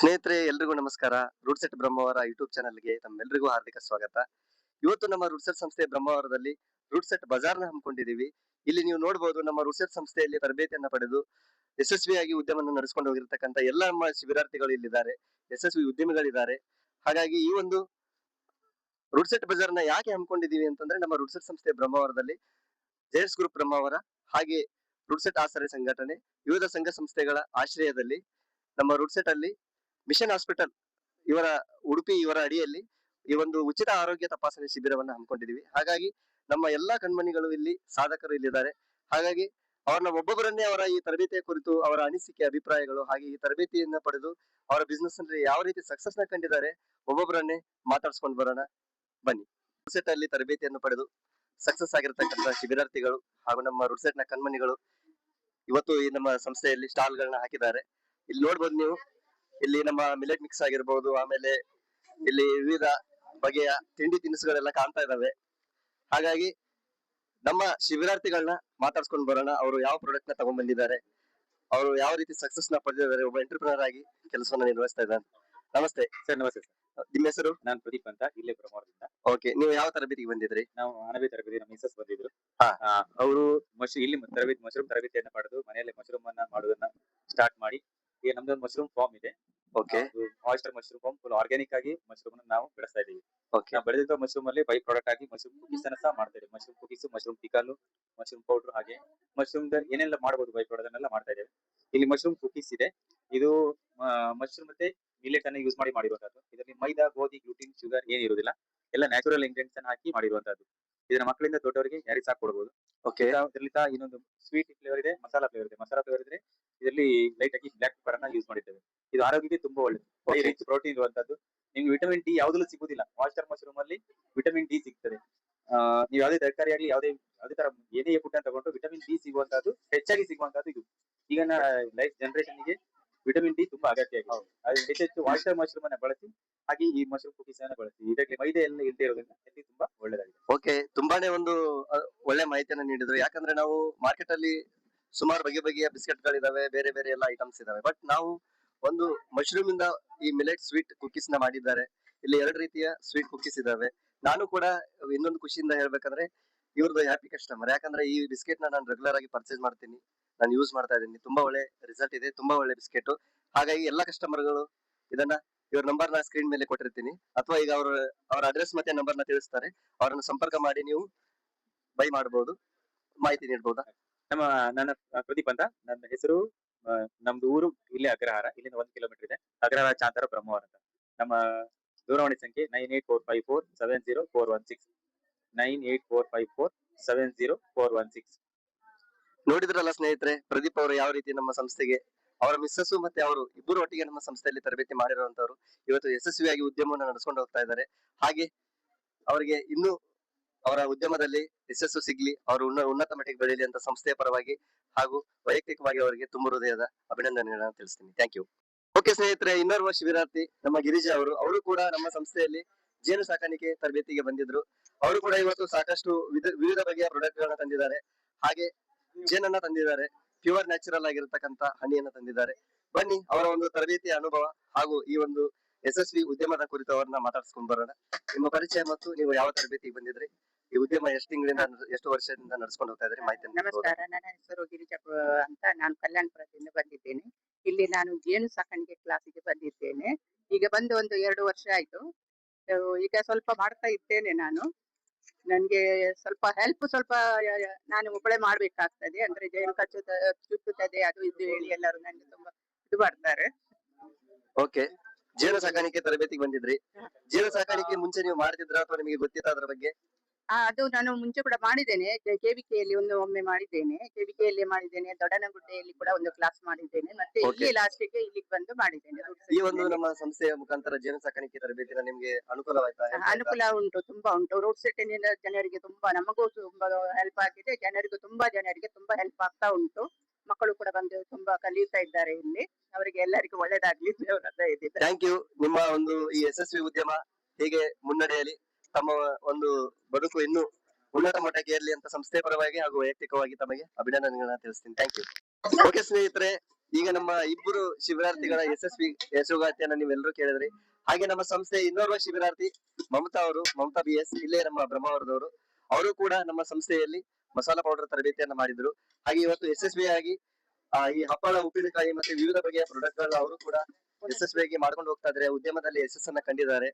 ಸ್ನೇಹಿತರೆ ಎಲ್ರಿಗೂ ನಮಸ್ಕಾರ. ರೂಟ್ ಸೆಟ್ ಬ್ರಹ್ಮಾವರ ಯೂಟ್ಯೂಬ್ ಚಾನಲ್ಗೆ ತಮ್ಮೆಲ್ಲರಿಗೂ ಹಾರ್ದಿಕ ಸ್ವಾಗತ. ಇವತ್ತು ನಮ್ಮ ರೂಟ್ ಸೆಟ್ ಸಂಸ್ಥೆ ಬ್ರಹ್ಮಾವರದಲ್ಲಿ ರೂಟ್ ಸೆಟ್ ಬಜಾರ್ನ ಹಮ್ಮಿಕೊಂಡಿದ್ದೀವಿ. ಇಲ್ಲಿ ನೀವು ನೋಡಬಹುದು ನಮ್ಮ ರೂಟ್ ಸೆಟ್ ಸಂಸ್ಥೆಯಲ್ಲಿ ತರಬೇತಿಯನ್ನ ಪಡೆದು ಯಶಸ್ವಿಯಾಗಿ ಉದ್ಯಮವನ್ನು ನಡೆಸಿಕೊಂಡು ಹೋಗಿರ್ತಕ್ಕಂಥ ಎಲ್ಲ ನಮ್ಮ ಶಿಬಿರಾರ್ಥಿಗಳು ಇಲ್ಲಿದ್ದಾರೆ, ಯಶಸ್ವಿ ಉದ್ಯಮಿಗಳಿದ್ದಾರೆ. ಹಾಗಾಗಿ ಈ ಒಂದು ರೂಟ್ ಸೆಟ್ ಬಜಾರ್ನ ಯಾಕೆ ಹಮ್ಮಿಕೊಂಡಿದ್ದೀವಿ ಅಂತಂದ್ರೆ ನಮ್ಮ ರೂಟ್ ಸೆಟ್ ಸಂಸ್ಥೆ ಬ್ರಹ್ಮಾವರದಲ್ಲಿ ಜೇಡ್ಸ್ ಗ್ರೂಪ್ ಬ್ರಹ್ಮಾವರ ಹಾಗೆ ರೂಟ್ ಸೆಟ್ ಆಸರೆ ಸಂಘಟನೆ ವಿವಿಧ ಸಂಘ ಸಂಸ್ಥೆಗಳ ಆಶ್ರಯದಲ್ಲಿ ನಮ್ಮ ರೂಟ್ ಸೆಟ್ ಅಲ್ಲಿ ಮಿಷನ್ ಹಾಸ್ಪಿಟಲ್ ಇವರ ಉಡುಪಿ ಇವರ ಅಡಿಯಲ್ಲಿ ಈ ಒಂದು ಉಚಿತ ಆರೋಗ್ಯ ತಪಾಸಣೆ ಶಿಬಿರವನ್ನು ಹಮ್ಮಿಕೊಂಡಿದೀವಿ. ಹಾಗಾಗಿ ನಮ್ಮ ಎಲ್ಲಾ ಕಣ್ಮಣಿಗಳು ಇಲ್ಲಿ ಸಾಧಕರು ಇಲ್ಲಿದ್ದಾರೆ. ಹಾಗಾಗಿ ಅವರನ್ನ ಒಬ್ಬೊಬ್ಬರನ್ನೇ ಅವರ ಈ ತರಬೇತಿಯ ಕುರಿತು ಅವರ ಅನಿಸಿಕೆ ಅಭಿಪ್ರಾಯಗಳು ಹಾಗೆ ಈ ತರಬೇತಿಯನ್ನ ಪಡೆದು ಅವರ ಬಿಸ್ನೆಸ್ ನಲ್ಲಿ ಯಾವ ರೀತಿ ಸಕ್ಸಸ್ ನ ಕಂಡಿದ್ದಾರೆ ಒಬ್ಬೊಬ್ಬರನ್ನೇ ಮಾತಾಡ್ಸ್ಕೊಂಡು ಬರೋಣ ಬನ್ನಿ. ರೂಟ್ಸೆಟ್ ಅಲ್ಲಿ ತರಬೇತಿಯನ್ನು ಪಡೆದು ಸಕ್ಸಸ್ ಆಗಿರ್ತಕ್ಕಂಥ ಶಿಬಿರಾರ್ಥಿಗಳು ಹಾಗೂ ನಮ್ಮ ರೂಟ್ಸೆಟ್ ನ ಕಣ್ಮಣಿಗಳು ಇವತ್ತು ಈ ನಮ್ಮ ಸಂಸ್ಥೆಯಲ್ಲಿ ಸ್ಟಾಲ್ ಗಳನ್ನ ಹಾಕಿದ್ದಾರೆ. ಇಲ್ಲಿ ನೋಡ್ಬೋದು ನೀವು, ಇಲ್ಲಿ ನಮ್ಮ ಮಿಲೆಟ್ ಮಿಕ್ಸ್ ಆಗಿರ್ಬೋದು, ಆಮೇಲೆ ಇಲ್ಲಿ ವಿವಿಧ ಬಗೆಯ ತಿಂಡಿ ತಿನಿಸುಗಳೆಲ್ಲ ಕಾಣ್ತಾ ಇದಾವೆ. ಹಾಗಾಗಿ ನಮ್ಮ ಶಿಬಿರಾರ್ಥಿಗಳನ್ನ ಮಾತಾಡ್ಸ್ಕೊಂಡು ಬರೋಣ. ಅವರು ಯಾವ ಪ್ರಾಡಕ್ಟ್ ನ ತಗೊಂಡ್ ಬಂದಿದ್ದಾರೆ, ಅವರು ಯಾವ ರೀತಿ ಸಕ್ಸಸ್ ನ ಪಡೆದಿದ್ದಾರೆ, ಒಬ್ಬ ಎಂಟರ್ಪ್ರಿನರ್ ಆಗಿ ಕೆಲಸವನ್ನ ನಿರ್ವಹಿಸ್ತಾ ಇದ್ದಾರೆ. ನಮಸ್ತೆ ಸರ್. ನಮಸ್ತೆ ಸರ್. ನಿಮ್ಮ ಹೆಸರು? ನಾನು ಪ್ರದೀಪ್ ಅಂತ, ಇಲ್ಲೇ ಬ್ರಹ್ಮಾವರದಿಂದ. ಓಕೆ, ನೀವು ಯಾವ ತರಬೇತಿಗೆ ಬಂದಿದ್ರಿ? ನಾವು ಅಣಬೆ ತರಬೇತಿ ನಮ್ಮ ಮಿಸಸ್ ಬಂದಿದ್ರು. ಹಾ. ಅವರು ಇಲ್ಲಿ ಮಶ್ರೂಮ್ ತರಬೇತಿಯನ್ನ ಪಡೆದು ಮನೆಯಲ್ಲಿ ಮಶ್ರೂಮ್ ಅನ್ನ ಮಾಡೋದನ್ನ ಸ್ಟಾರ್ಟ್ ಮಾಡಿ, ಈಗ ನಮ್ದೊಂದು ಮಶ್ರೂಮ್ ಫಾರ್ಮ್ ಇದೆ. Okay. Oyster mushroom farm full organic ಆಗಿ ಮಶ್ರೂಮ್ ನಾವು ಬೆಳೆಸ್ತಾ ಇದೀವಿ. ಓಕೆ. ನಾವು ಬೆಳೆದಿರೋ ಮಶ್ರೂಮ್ ಅಲ್ಲಿ ಬೈ ಪ್ರಾಡಕ್ಟ್ ಆಗಿ ಮಶ್ರೂಮ್ ಕುಕೀಸ್ ಅನ್ನ ಸಹ ಮಾಡ್ತಾ ಇದೀವಿ. ಮಶ್ರೂಮ್ ಕುಕೀಸ್, ಮಶ್ರೂಮ್ ಟಿಕಾಲು, ಮಶ್ರೂಮ್ ಪೌಡರ್, ಹಾಗೆ ಮಶ್ರೂಮ್ ಏನೆಲ್ಲ ಮಾಡಬಹುದು ಬೈ ಪ್ರಾಡಕ್ಟ್ ಅನ್ನೆಲ್ಲ ಮಾಡ್ತಾ ಇದ್ದೇವೆ. ಇಲ್ಲಿ ಮಶ್ರೂಮ್ ಕುಕೀಸ್ ಇದೆ. ಇದು ಮಶ್ರೂಮ್ ಮತ್ತೆ ಮಿಲೆಟ್ ಅನ್ನ ಯೂಸ್ ಮಾಡಿ ಮಾಡಿರುವಂತದ್ದು. ಇದರಲ್ಲಿ ಮೈದಾ, ಗೋಧಿ, ಗ್ಲೂಟಿನ್, ಶುಗರ್ ಏನಿರುವುದಿಲ್ಲ. ಎಲ್ಲ ನ್ಯಾಚುರಲ್ ಇಂಗ್ರೀಡಿಯೆಂಟ್ಸ್ ಅನ್ನ ಹಾಕಿ ಮಾಡಿರುವಂತದ್ದು. ಇದನ್ನ ಮಕ್ಕಳಿಂದ ದೊಡ್ಡವರಿಗೆ ಯಾರಿಗೆ ಸಹ ಕೊಡಬಹುದು. ಓಕೆ. ಇದರಲ್ಲಿ ಇನ್ನೊಂದು ಸ್ವೀಟ್ ಫ್ಲೇವರ್ ಇದೆ, ಮಸಾಲಾ ಫ್ಲೇವರ್ ಇದೆ. ಮಸಾಲಾ ಫ್ಲೇವರ್ ಇದ್ರೆ ಇದರಲ್ಲಿ ಲೈಟ್ ಆಗಿ ಬ್ಲಾಕ್ ಪೆಪ್ಪರ್ ಅನ್ನ ಯೂಸ್ ಮಾಡಿದ್ದೇವೆ. ಇದು ಆರೋಗ್ಯಕ್ಕೆ ತುಂಬಾ ಒಳ್ಳೆದು, ರಿಚ್ ಪ್ರೋಟೀನ್ ಇರುವಂತದ್ದು. ನಿಮ್ಗೆ ವಿಟಮಿನ್ ಡಿ ಯಾವ್ದಲ್ಲೂ ಸಿಗುದಿಲ್ಲ. ಆಯಿಸ್ಟರ್ ಮಶ್ರೂಮ್ ಅಲ್ಲಿ ವಿಟಮಿನ್ ಡಿ ಸಿಗ್ತದೆ. ನೀವು ಯಾವುದೇ ತರಕಾರಿ ಆಗ್ಲಿ ಯಾವುದೇ ತರ ಏನೇ ಫುಡ್ ಅನ್ನು ತಗೊಂಡು ವಿಟಮಿನ್ ಡಿ ಸಿಗುವಂತದ್ದು ಹೆಚ್ಚಾಗಿ ಸಿಗುವಂತದ್ದು ಇದು. ಈಗ ಲೈಫ್ ಜನರೇಷನ್ ಗೆ ವಿಟಮಿನ್ ಡಿ ತುಂಬಾ ಅಗತ್ಯ ಆಗಿದೆ. ಅದು ಹೆಚ್ಚೆಚ್ಚು ಆಯಿಸ್ಟರ್ ಮಶ್ರೂಮ್ ಅನ್ನ ಬಳಸಿ, ಹಾಗೆ ಈ ಮಶ್ರೂಮ್ ಕುಕೀಸ್ ಅನ್ನ ಬಳಸಿ. ಇದಕ್ಕೆ ಮೈದಾ ಎಲ್ಲ ಇಲ್ಲದೆ ಇರೋದ್ರಿಂದ ಹೆಲ್ತ್ ತುಂಬಾ ಒಳ್ಳೆದಾಗಿದೆ. ಓಕೆ, ತುಂಬಾನೇ ಒಂದು ಒಳ್ಳೆ ಮಾಹಿತಿಯನ್ನ ನೀಡಿದ್ರು. ಯಾಕಂದ್ರೆ ನಾವು ಮಾರ್ಕೆಟ್ ಅಲ್ಲಿ ಸುಮಾರು ಬಗೆಯ ಬಿಸ್ಕೆಟ್ ಗಳಿದಾವೆ, ಬೇರೆ ಬೇರೆ ಎಲ್ಲ ಐಟಮ್ಸ್ ಇದಾವೆ. ಬಟ್ ನಾವು ಒಂದು ಮಶ್ರೂಮ್ ಇಂದ ಈ ಮಿಲೆಟ್ ಸ್ವೀಟ್ ಕುಕೀಸ್ ನ ಮಾಡಿದ್ದಾರೆ. ಇಲ್ಲಿ 2 ರೀತಿಯ ಸ್ವೀಟ್ ಕುಕೀಸ್ ಇದಾವೆ. ನಾನು ಕೂಡ ಇನ್ನೊಂದು ಖುಷಿಯಿಂದ ಹೇಳ್ಬೇಕಂದ್ರೆ ಇವ್ರದ್ದು ಹ್ಯಾಪಿ ಕಸ್ಟಮರ್. ಯಾಕಂದ್ರೆ ಈ ಬಿಸ್ಕೆಟ್ ನಾನು ರೆಗ್ಯುಲರ್ ಆಗಿ ಪರ್ಚೇಸ್ ಮಾಡ್ತೀನಿ, ನಾನು ಯೂಸ್ ಮಾಡ್ತಾ ಇದ್ದೀನಿ. ತುಂಬಾ ಒಳ್ಳೆ ರಿಸಲ್ಟ್ ಇದೆ, ತುಂಬಾ ಒಳ್ಳೆ ಬಿಸ್ಕೆಟ್. ಹಾಗಾಗಿ ಎಲ್ಲಾ ಕಸ್ಟಮರ್ಗಳು ಇದನ್ನ ಇವ್ರ ನಂಬರ್ ನ ಸ್ಕ್ರೀನ್ ಮೇಲೆ ಕೊಟ್ಟಿರ್ತೀನಿ, ಅಥವಾ ಈಗ ಅವ್ರ ಅಡ್ರೆಸ್ ಮತ್ತೆ ನಂಬರ್ ನ ತಿಳಿಸ್ತಾರೆ, ಅವರನ್ನು ಸಂಪರ್ಕ ಮಾಡಿ ನೀವು ಬೈ ಮಾಡಬಹುದು, ಮಾಹಿತಿ ನೀಡಬಹುದಾ? ನನ್ನ ಪ್ರದೀಪ್ ಅಂತ, ನನ್ನ ಹೆಸರು. ನಮ್ದು ಊರು ಇಲ್ಲಿ ಅಗ್ರಹಾರ, ಇಲ್ಲಿಂದ 1 ಕಿಲೋಮೀಟರ್ ಇದೆ. ಅಗ್ರಹಾರ ಚಾಂತರ ಬ್ರಹ್ಮಾವರ ಅಂತ. ನಮ್ಮ ದೂರವಾಣಿ ಸಂಖ್ಯೆ 9845470416, 9845470416. ನೋಡಿದ್ರಲ್ಲ ಸ್ನೇಹಿತರೆ, ಪ್ರದೀಪ್ ಅವರು ಯಾವ ರೀತಿ ನಮ್ಮ ಸಂಸ್ಥೆಗೆ ಅವರ ಮಿಸ್ಸಸ್ ಮತ್ತೆ ಅವರು ಇಬ್ಬರು ಒಟ್ಟಿಗೆ ನಮ್ಮ ಸಂಸ್ಥೆಯಲ್ಲಿ ತರಬೇತಿ ಮಾಡಿರುವಂತವ್ರು ಇವತ್ತು ಯಶಸ್ವಿಯಾಗಿ ಉದ್ಯಮವನ್ನು ನಡೆಸ್ಕೊಂಡು ಹೋಗ್ತಾ ಇದ್ದಾರೆ. ಹಾಗೆ ಅವರಿಗೆ ಇನ್ನೂ ಅವರ ಉದ್ಯಮದಲ್ಲಿ ಯಶಸ್ಸು ಸಿಗ್ಲಿ, ಅವರು ಉನ್ನತ ಮಟ್ಟಿಗೆ ಬೆಳೀಲಿ ಅಂತ ಸಂಸ್ಥೆಯ ಪರವಾಗಿ ಹಾಗೂ ವೈಯಕ್ತಿಕವಾಗಿ ಅವರಿಗೆ ತುಂಬ ಹೃದಯದ ಅಭಿನಂದನೆಗಳನ್ನ ತಿಳಿಸ್ತೀನಿ. Thank you. ಓಕೆ ಸ್ನೇಹಿತರೆ, ಇನ್ನೋರ್ವ ಶಿಬಿರಾರ್ಥಿ ನಮ್ಮ ಗಿರಿಜಾ ಅವರು ಕೂಡ ನಮ್ಮ ಸಂಸ್ಥೆಯಲ್ಲಿ ಜೇನು ಸಾಕಾಣಿಕೆ ತರಬೇತಿಗೆ ಬಂದಿದ್ರು. ಅವರು ಕೂಡ ಇವತ್ತು ಸಾಕಷ್ಟು ವಿವಿಧ ಬಗೆಯ ಪ್ರಾಡಕ್ಟ್ ಗಳನ್ನ ತಂದಿದ್ದಾರೆ. ಹಾಗೆ ಜೇನನ್ನ ತಂದಿದ್ದಾರೆ, ಪ್ಯೂರ್ ನ್ಯಾಚುರಲ್ ಆಗಿರತಕ್ಕಂತ ಹನಿಯನ್ನ ತಂದಿದ್ದಾರೆ. ಬನ್ನಿ ಅವರ ಒಂದು ತರಬೇತಿಯ ಅನುಭವ ಹಾಗೂ ಈ ಒಂದು ಯಶಸ್ವಿ ಉದ್ಯಮದ ಕುರಿತು ಅವರನ್ನ ಮಾತಾಡ್ಸ್ಕೊಂಡ್ ಬರೋಣ. ನಿಮ್ಮ ಪರಿಚಯ ಮತ್ತು ನೀವು ಯಾವ ತರಬೇತಿಗೆ ಬಂದಿದ್ರಿ, ಈ ಉದ್ಯಮ ಎಷ್ಟು ತಿಂಗಳಿಂದ ಎಷ್ಟು ವರ್ಷದಿಂದ ನಡೆಸ್ಕೊಂಡು ಹೋಗ್ತಾ ಇದ್ರಿ, ಮಾಹಿತಿ. ನಮಸ್ಕಾರ, ನನ್ನ ಹೆಸರು ಗಿರಿಜಾ ಅಂತ. ನಾನು ಕಲ್ಯಾಣಪುರದಿಂದ ಬಂದಿದ್ದೇನೆ. ಇಲ್ಲಿ ನಾನು ಜೇನು ಸಾಕಾಣಿಕೆ ಕ್ಲಾಸಿಗೆ ಬಂದಿದ್ದೇನೆ. ಈಗ ಬಂದು ಒಂದು 2 ವರ್ಷ ಆಯ್ತು. ಈಗ ಸ್ವಲ್ಪ ಮಾಡ್ತಾ ಇದ್ದೇನೆ ನಾನು. ನನ್ಗೆ ಸ್ವಲ್ಪ ಹೆಲ್ಪ್ ನಾನು ಒಬ್ಬಳೆ ಮಾಡ್ಬೇಕಾಗ್ತದೆ. ಅಂದ್ರೆ ಜೇನು ಚುಚ್ಚುತ್ತದೆ ಅದು ಇದು ಹೇಳಿ ಎಲ್ಲರೂ ನನಗೆ ತುಂಬಾ ಇದು ಮಾಡ್ತಾರೆ. ಓಕೆ, ಜೇನು ಸಾಕಾಣಿಕೆ ತರಬೇತಿಗೆ ಬಂದಿದ್ರಿ. ಜೇನು ಸಾಕಾಣಿಕೆ ಮುಂಚೆ ನೀವು ಮಾಡ್ತಿದ್ರ ಅಥವಾ ನಿಮಗೆ ಗೊತ್ತಿತ್ತ ಅದ್ರ ಬಗ್ಗೆ? ಅದು ನಾನು ಮುಂಚೆ ಕೂಡ ಮಾಡಿದ್ದೇನೆ. ಕೆವಿಕೆಯಲ್ಲಿ ಒಮ್ಮೆ ಮಾಡಿದ್ದೇನೆ. ಕೆವಿಕೆಯಲ್ಲಿ ಮಾಡಿದ್ದೇನೆ, ದೊಡ್ಡನಗುಡ್ಡೆಯಲ್ಲಿ ಕೂಡ ಒಂದು ಕ್ಲಾಸ್ ಮಾಡಿದ್ದೇನೆ. ಮತ್ತೆ ಇಲ್ಲಿ ಲಾಸ್ಟಿಗೆ ಇಲ್ಲಿಗೆ ಬಂದು ಮಾಡಿದ್ದೇನೆ. ಈ ಒಂದು ನಮ್ಮ ಸಂಸ್ಥೆಯ ಮುಖಾಂತರ ಜೇನು ಸಾಕಾಣಿಕೆ ತರಬೇತಿನ ನಿಮ್ಗೆ ಅನುಕೂಲವಾಯ್ತಾ? ಅನುಕೂಲ ಉಂಟು, ತುಂಬಾ ಉಂಟು. ರೋಡ್ ಸೆಟ್ಟಿನಿಂದ ಜನರಿಗೆ ತುಂಬಾ, ನಮಗೂ ತುಂಬಾ ಹೆಲ್ಪ್ ಆಗಿದೆ, ಜನರಿಗೆ ತುಂಬಾ ಹೆಲ್ಪ್ ಆಗ್ತಾ ಉಂಟು. ಮಕ್ಕಳು ಕೂಡ ಬಂದು ತುಂಬಾ ಕಲಿಯುತ್ತಾ ಇದ್ದಾರೆ ಇಲ್ಲಿ. ಅವರಿಗೆ ಎಲ್ಲರಿಗೂ ಒಳ್ಳೇದಾಗ್ಲಿ. Thank you. ನಿಮ್ಮ ಒಂದು ಈ ಯಶಸ್ವಿ ಉದ್ಯಮ ಹೀಗೆ ಮುನ್ನಡೆಯಲಿ, ತಮ್ಮ ಒಂದು ಬದುಕು ಇನ್ನೂ ಉನ್ನತ ಮಟ್ಟಕ್ಕೆ ಇರಲಿ ಅಂತ ಸಂಸ್ಥೆ ಪರವಾಗಿ ಹಾಗೂ ವೈಯಕ್ತಿಕವಾಗಿ ತಮಗೆ ಅಭಿನಂದನೆಗಳನ್ನ ತಿಳಿಸ್ತೀನಿ. Thank you. ಓಕೆ ಸ್ನೇಹಿತರೆ, ಈಗ ನಮ್ಮ ಇಬ್ಬರು ಶಿಬಿರಾರ್ಥಿಗಳ ಯಶಸ್ವಿ ಯಶೋಗಾತಿಯನ್ನ ನೀವೆಲ್ಲರೂ ಕೇಳಿದ್ರಿ. ಹಾಗೆ ನಮ್ಮ ಸಂಸ್ಥೆ ಇನ್ನೋರ್ವ ಶಿಬಿರಾರ್ಥಿ ಮಮತಾ BS ಇಲ್ಲೇ ನಮ್ಮ ಬ್ರಹ್ಮಾವರದವರು. ಅವರು ಕೂಡ ನಮ್ಮ ಸಂಸ್ಥೆಯಲ್ಲಿ ಮಸಾಲಾ ಪೌಡರ್ ತರಬೇತಿಯನ್ನ ಮಾಡಿದ್ರು. ಹಾಗೆ ಇವತ್ತು ಯಶಸ್ವಿಯಾಗಿ ಈ ಹಪ್ಪಳ, ಉಪ್ಪಿನಕಾಯಿ ಮತ್ತೆ ವಿವಿಧ ಬಗೆಯ ಪ್ರಾಡಕ್ಟ್ ಗಳನ್ನ ಅವರು ಕೂಡ ಯಶಸ್ವಿಯಾಗಿ ಮಾಡ್ಕೊಂಡು ಹೋಗ್ತಾ ಇದ್ದಾರೆ. ಉದ್ಯಮದಲ್ಲಿ ಯಶಸ್ಸನ್ನ ಕಂಡಿದ್ದಾರೆ.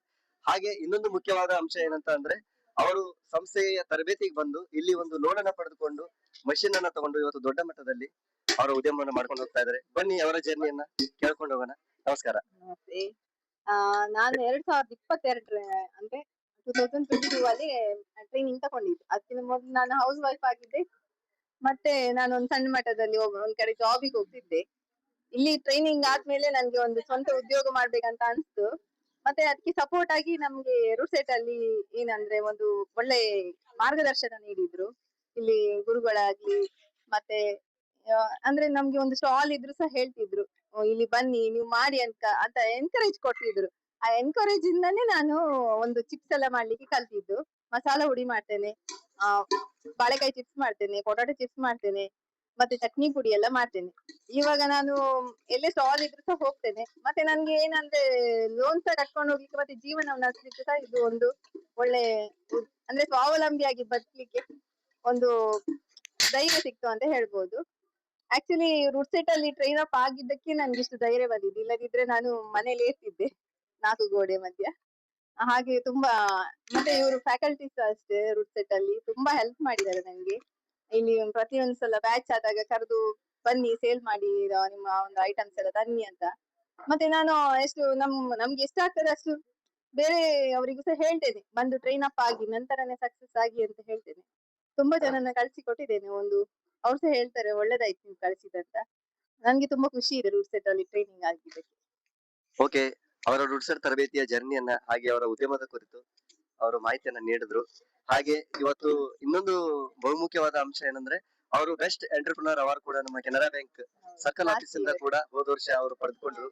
ಹಾಗೆ ಇನ್ನೊಂದು ಮುಖ್ಯವಾದ ಅಂಶ ಏನಂತ ಅಂದ್ರೆ, ಅವರು ಸಂಸ್ಥೆಯ ತರಬೇತಿಗೆ ಬಂದು ಇಲ್ಲಿ ಒಂದು ಲೋನ್ ಅನ್ನ ಪಡೆದುಕೊಂಡು ಮಷಿನ್ ಅನ್ನ ತಗೊಂಡು ಇವತ್ತು ದೊಡ್ಡ ಮಟ್ಟದಲ್ಲಿ ಅವರ ಉದ್ಯಮವನ್ನು ಮಾಡ್ಕೊಂಡು ಹೋಗ್ತಾ ಇದ್ದಾರೆ. ಬನ್ನಿ ಅವರ ಜರ್ನಿಯನ್ನ ಕೇಳ್ಕೊಂಡು ಹೋಗೋಣ. ನಮಸ್ಕಾರ. ನಮಸ್ತೆ. ನಾನು 2022 ಅಂದ್ರೆ 2022 ಅಲ್ಲಿ ಟ್ರೈನಿಂಗ್ ತಗೊಂಡಿದ್ದೆ. ಅದಕ್ಕಿಂತ ಮೊದಲು ನಾನು ಹೌಸ್ ವೈಫ್ ಆಗಿದ್ದೆ. ಮತ್ತೆ ನಾನು ಒಂದು ಸಣ್ಣ ಮಟ್ಟದಲ್ಲಿ ಒಂದ್ ಕಡೆ ಜಾಬಿಗೆ ಹೋಗ್ತಿದ್ದೆ. ಇಲ್ಲಿ ಟ್ರೈನಿಂಗ್ ಆದ್ಮೇಲೆ ನನ್ಗೆ ಒಂದು ಸ್ವಂತ ಉದ್ಯೋಗ ಮಾಡ್ಬೇಕಂತ ಅನ್ಸ್ತು. ಮತ್ತೆ ಅದಕ್ಕೆ ಸಪೋರ್ಟ್ ಆಗಿ ನಮ್ಗೆ ರೂಟ್ಸೆಟ್ ಅಲ್ಲಿ ಏನಂದ್ರೆ ಒಂದು ಒಳ್ಳೆ ಮಾರ್ಗದರ್ಶನ ನೀಡಿದ್ರು. ಇಲ್ಲಿ ಗುರುಗಳಾಗ್ಲಿ ಮತ್ತೆ ಅಂದ್ರೆ ನಮ್ಗೆ ಒಂದು ಸ್ಟಾಲ್ ಇದ್ರು ಸಹ ಹೇಳ್ತಿದ್ರು, ಇಲ್ಲಿ ಬನ್ನಿ ನೀವು ಮಾಡಿ ಅಂತ ಎನ್ಕರೇಜ್ ಕೊಟ್ಟಿದ್ರು. ಆ ಎನ್ಕರೇಜ್ ಇಂದಾನೆ ನಾನು ಒಂದು ಚಿಪ್ಸ್ ಎಲ್ಲ ಮಾಡ್ಲಿಕ್ಕೆ ಕಲ್ತಿದ್ದು. ಮಸಾಲಾ ಹುಡಿ ಮಾಡ್ತೇನೆ, ಬಾಳೆಕಾಯಿ ಚಿಪ್ಸ್ ಮಾಡ್ತೇನೆ, ಪೊಟಾಟೊ ಚಿಪ್ಸ್ ಮಾಡ್ತೇನೆ, ಮತ್ತೆ ಚಟ್ನಿ ಪುಡಿ ಎಲ್ಲ ಮಾಡ್ತೇನೆ. ಇವಾಗ ನಾನು ಎಲ್ಲೇ ಸ್ಟಾಲ್ ಇದ್ರು ಸಹ ಹೋಗ್ತೇನೆ. ಮತ್ತೆ ನನ್ಗೆ ಏನಂದ್ರೆ ಲೋನ್ ಸಹ ಕಟ್ಕೊಂಡು ಹೋಗ್ಲಿಕ್ಕೆ ಮತ್ತೆ ಜೀವನ ನಡೆಸ್ಲಿಕ್ಕೆ ಸಹ ಇದು ಒಂದು ಒಳ್ಳೆ ಅಂದ್ರೆ ಸ್ವಾವಲಂಬಿಯಾಗಿ ಬದುಕ್ಲಿಕ್ಕೆ ಒಂದು ಧೈರ್ಯ ಸಿಕ್ತು ಅಂತ ಹೇಳ್ಬೋದು. ಆಕ್ಚುಲಿ ರೂಟ್ಸೆಟ್ ಅಲ್ಲಿ ಟ್ರೈನ್ ಅಪ್ ಆಗಿದ್ದಕ್ಕೆ ನನ್ಗೆ ಇಷ್ಟು ಧೈರ್ಯ ಬಂದಿದೆ. ಇಲ್ಲದಿದ್ರೆ ನಾನು ಮನೇಲಿ ಇರ್ತಿದ್ದೆ 4 ಗೋಡೆ ಮಧ್ಯ. ಹಾಗೆ ತುಂಬಾ ಮತ್ತೆ ಇವರು ಫ್ಯಾಕಲ್ಟೀಸ್ ಅಷ್ಟೇ ರೂಟ್ಸೆಟ್ ಅಲ್ಲಿ ತುಂಬಾ ಹೆಲ್ಪ್ ಮಾಡಿದ್ದಾರೆ ನಂಗೆ. ಇಲ್ಲಿ ಪ್ರತಿಯೊಂದು ಸಲ ಬ್ಯಾಚ್ ಆದಾಗ ಕರೆದು ಬನ್ನಿ ಸೇಲ್ ಮಾಡಿ ನಿಮ್ಮ ಒಂದು ಐಟಮ್ಸ್ ಎಲ್ಲ ತನ್ನಿ ಅಂತ. ಮತ್ತೆ ನಾನು ಎಷ್ಟು ನಮ್ಗೆ ಎಷ್ಟಾಗ್ತದೆ ಅಷ್ಟು ಬೇರೆ ಅವರಿಗೂ ಸಹ ಹೇಳ್ತೇನೆ, ಬಂದು ಟ್ರೈನ್ ಅಪ್ ಆಗಿ ನಂತರನೇ ಸಕ್ಸಸ್ ಆಗಿ ಅಂತ ಹೇಳ್ತೇನೆ. ತುಂಬಾ ಜನನ ಕಳ್ಸಿ ಕೊಟ್ಟಿದ್ದೇನೆ. ಅವ್ರು ಸಹ ಹೇಳ್ತಾರೆ ಒಳ್ಳೇದಾಯ್ತು ನೀವು ಕಳ್ಸಿದಂತ. ನನ್ಗೆ ತುಂಬಾ ಖುಷಿ ಇದೆ ರೂಟ್ಸೆಟ್ ಅಲ್ಲಿ ಟ್ರೈನಿಂಗ್ ಆಗಿದ್ದಕ್ಕೆ. ಓಕೆ, ಅವರ ರೂಟ್ಸೆಟ್ ತರಬೇತಿಯ ಜರ್ನಿಯನ್ನ ಹಾಗೆ ಅವರ ಉದ್ಯಮದ ಕುರಿತು ಅವರು ಮಾಹಿತಿಯನ್ನ ನೀಡಿದ್ರು. ಹಾಗೆ ಇವತ್ತು ಇನ್ನೊಂದು ಬಹುಮುಖ್ಯವಾದ ಅಂಶ ಏನಂದ್ರೆ, ಅವರು ಬೆಸ್ಟ್ ಎಂಟರ್ಪ್ರಿನರ್ ಅವಾರ್ಡ್ ಕೂಡ ನಮ್ಮ ಕೆನರಾ ಬ್ಯಾಂಕ್ ಸರ್ಕಲ್ ಆಫೀಸ್ ಇಂದ ಕೂಡ ಹೋದ ವರ್ಷ ಅವರು ಪಡೆದುಕೊಂಡ್ರು.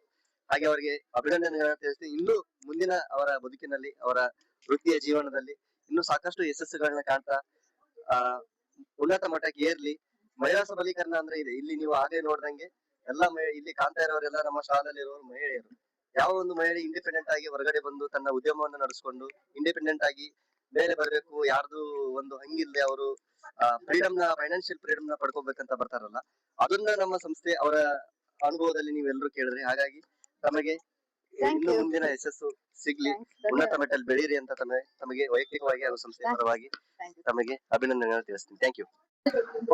ಹಾಗೆ ಅವರಿಗೆ ಅಭಿನಂದನೆಗಳನ್ನ ತಿಳಿಸಿ ಇನ್ನೂ ಮುಂದಿನ ಅವರ ಬದುಕಿನಲ್ಲಿ, ಅವರ ವೃತ್ತಿಯ ಜೀವನದಲ್ಲಿ ಇನ್ನೂ ಸಾಕಷ್ಟು ಯಶಸ್ಸುಗಳನ್ನ ಕಾಣ್ತಾ ಉನ್ನತ ಮಟ್ಟಕ್ಕೆ ಏರ್ಲಿ. ಮಹಿಳಾ ಸಬಲೀಕರಣ ಅಂದ್ರೆ ಇದೆ. ಇಲ್ಲಿ ನೀವು ಹಾಗೆ ನೋಡ್ದಂಗೆ ಎಲ್ಲಾ ಇಲ್ಲಿ ಕಾಣ್ತಾ ಇರೋರೆಲ್ಲ ನಮ್ಮ ಶಾಲೆಯಲ್ಲಿ ಇರೋರು ಮಹಿಳೆಯರು. ಯಾವ ಒಂದು ಮಹಿಳೆ ಇಂಡಿಪೆಂಡೆಂಟ್ ಆಗಿ ಹೊರಗಡೆ ಬಂದು ತನ್ನ ಉದ್ಯಮವನ್ನು ನಡೆಸ್ಕೊಂಡು ಇಂಡಿಪೆಂಡೆಂಟ್ ಆಗಿ ಬೇರೆ ಬರ್ಬೇಕು, ಯಾರ್ದು ಒಂದು ಹಂಗಿಲ್ದೆ ಅವರು ಫೈನಾನ್ಷಿಯಲ್ ಫ್ರೀಡಮ್ ನ ಪಡ್ಕೋಬೇಕಂತ ಬರ್ತಾರಲ್ಲ, ಅದನ್ನ ನಮ್ಮ ಸಂಸ್ಥೆ ಅವರ ಅನುಭವದಲ್ಲಿ ನೀವೆಲ್ಲರೂ ಕೇಳಿದ್ರಿ. ಹಾಗಾಗಿ ತಮಗೆ ಇನ್ನು ಮುಂದಿನ ಯಶಸ್ಸು ಸಿಗ್ಲಿ, ಉನ್ನತ ಮಟ್ಟದಲ್ಲಿ ಬೆಳೀರಿ ಅಂತ ತಮಗೆ ವೈಯಕ್ತಿಕವಾಗಿ ಹಾಗೂ ಸಂಸ್ಥೆಯ ಪರವಾಗಿ ತಮಗೆ ಅಭಿನಂದನೆಗಳನ್ನು ತಿಳಿಸ್ತೀನಿ. Thank you.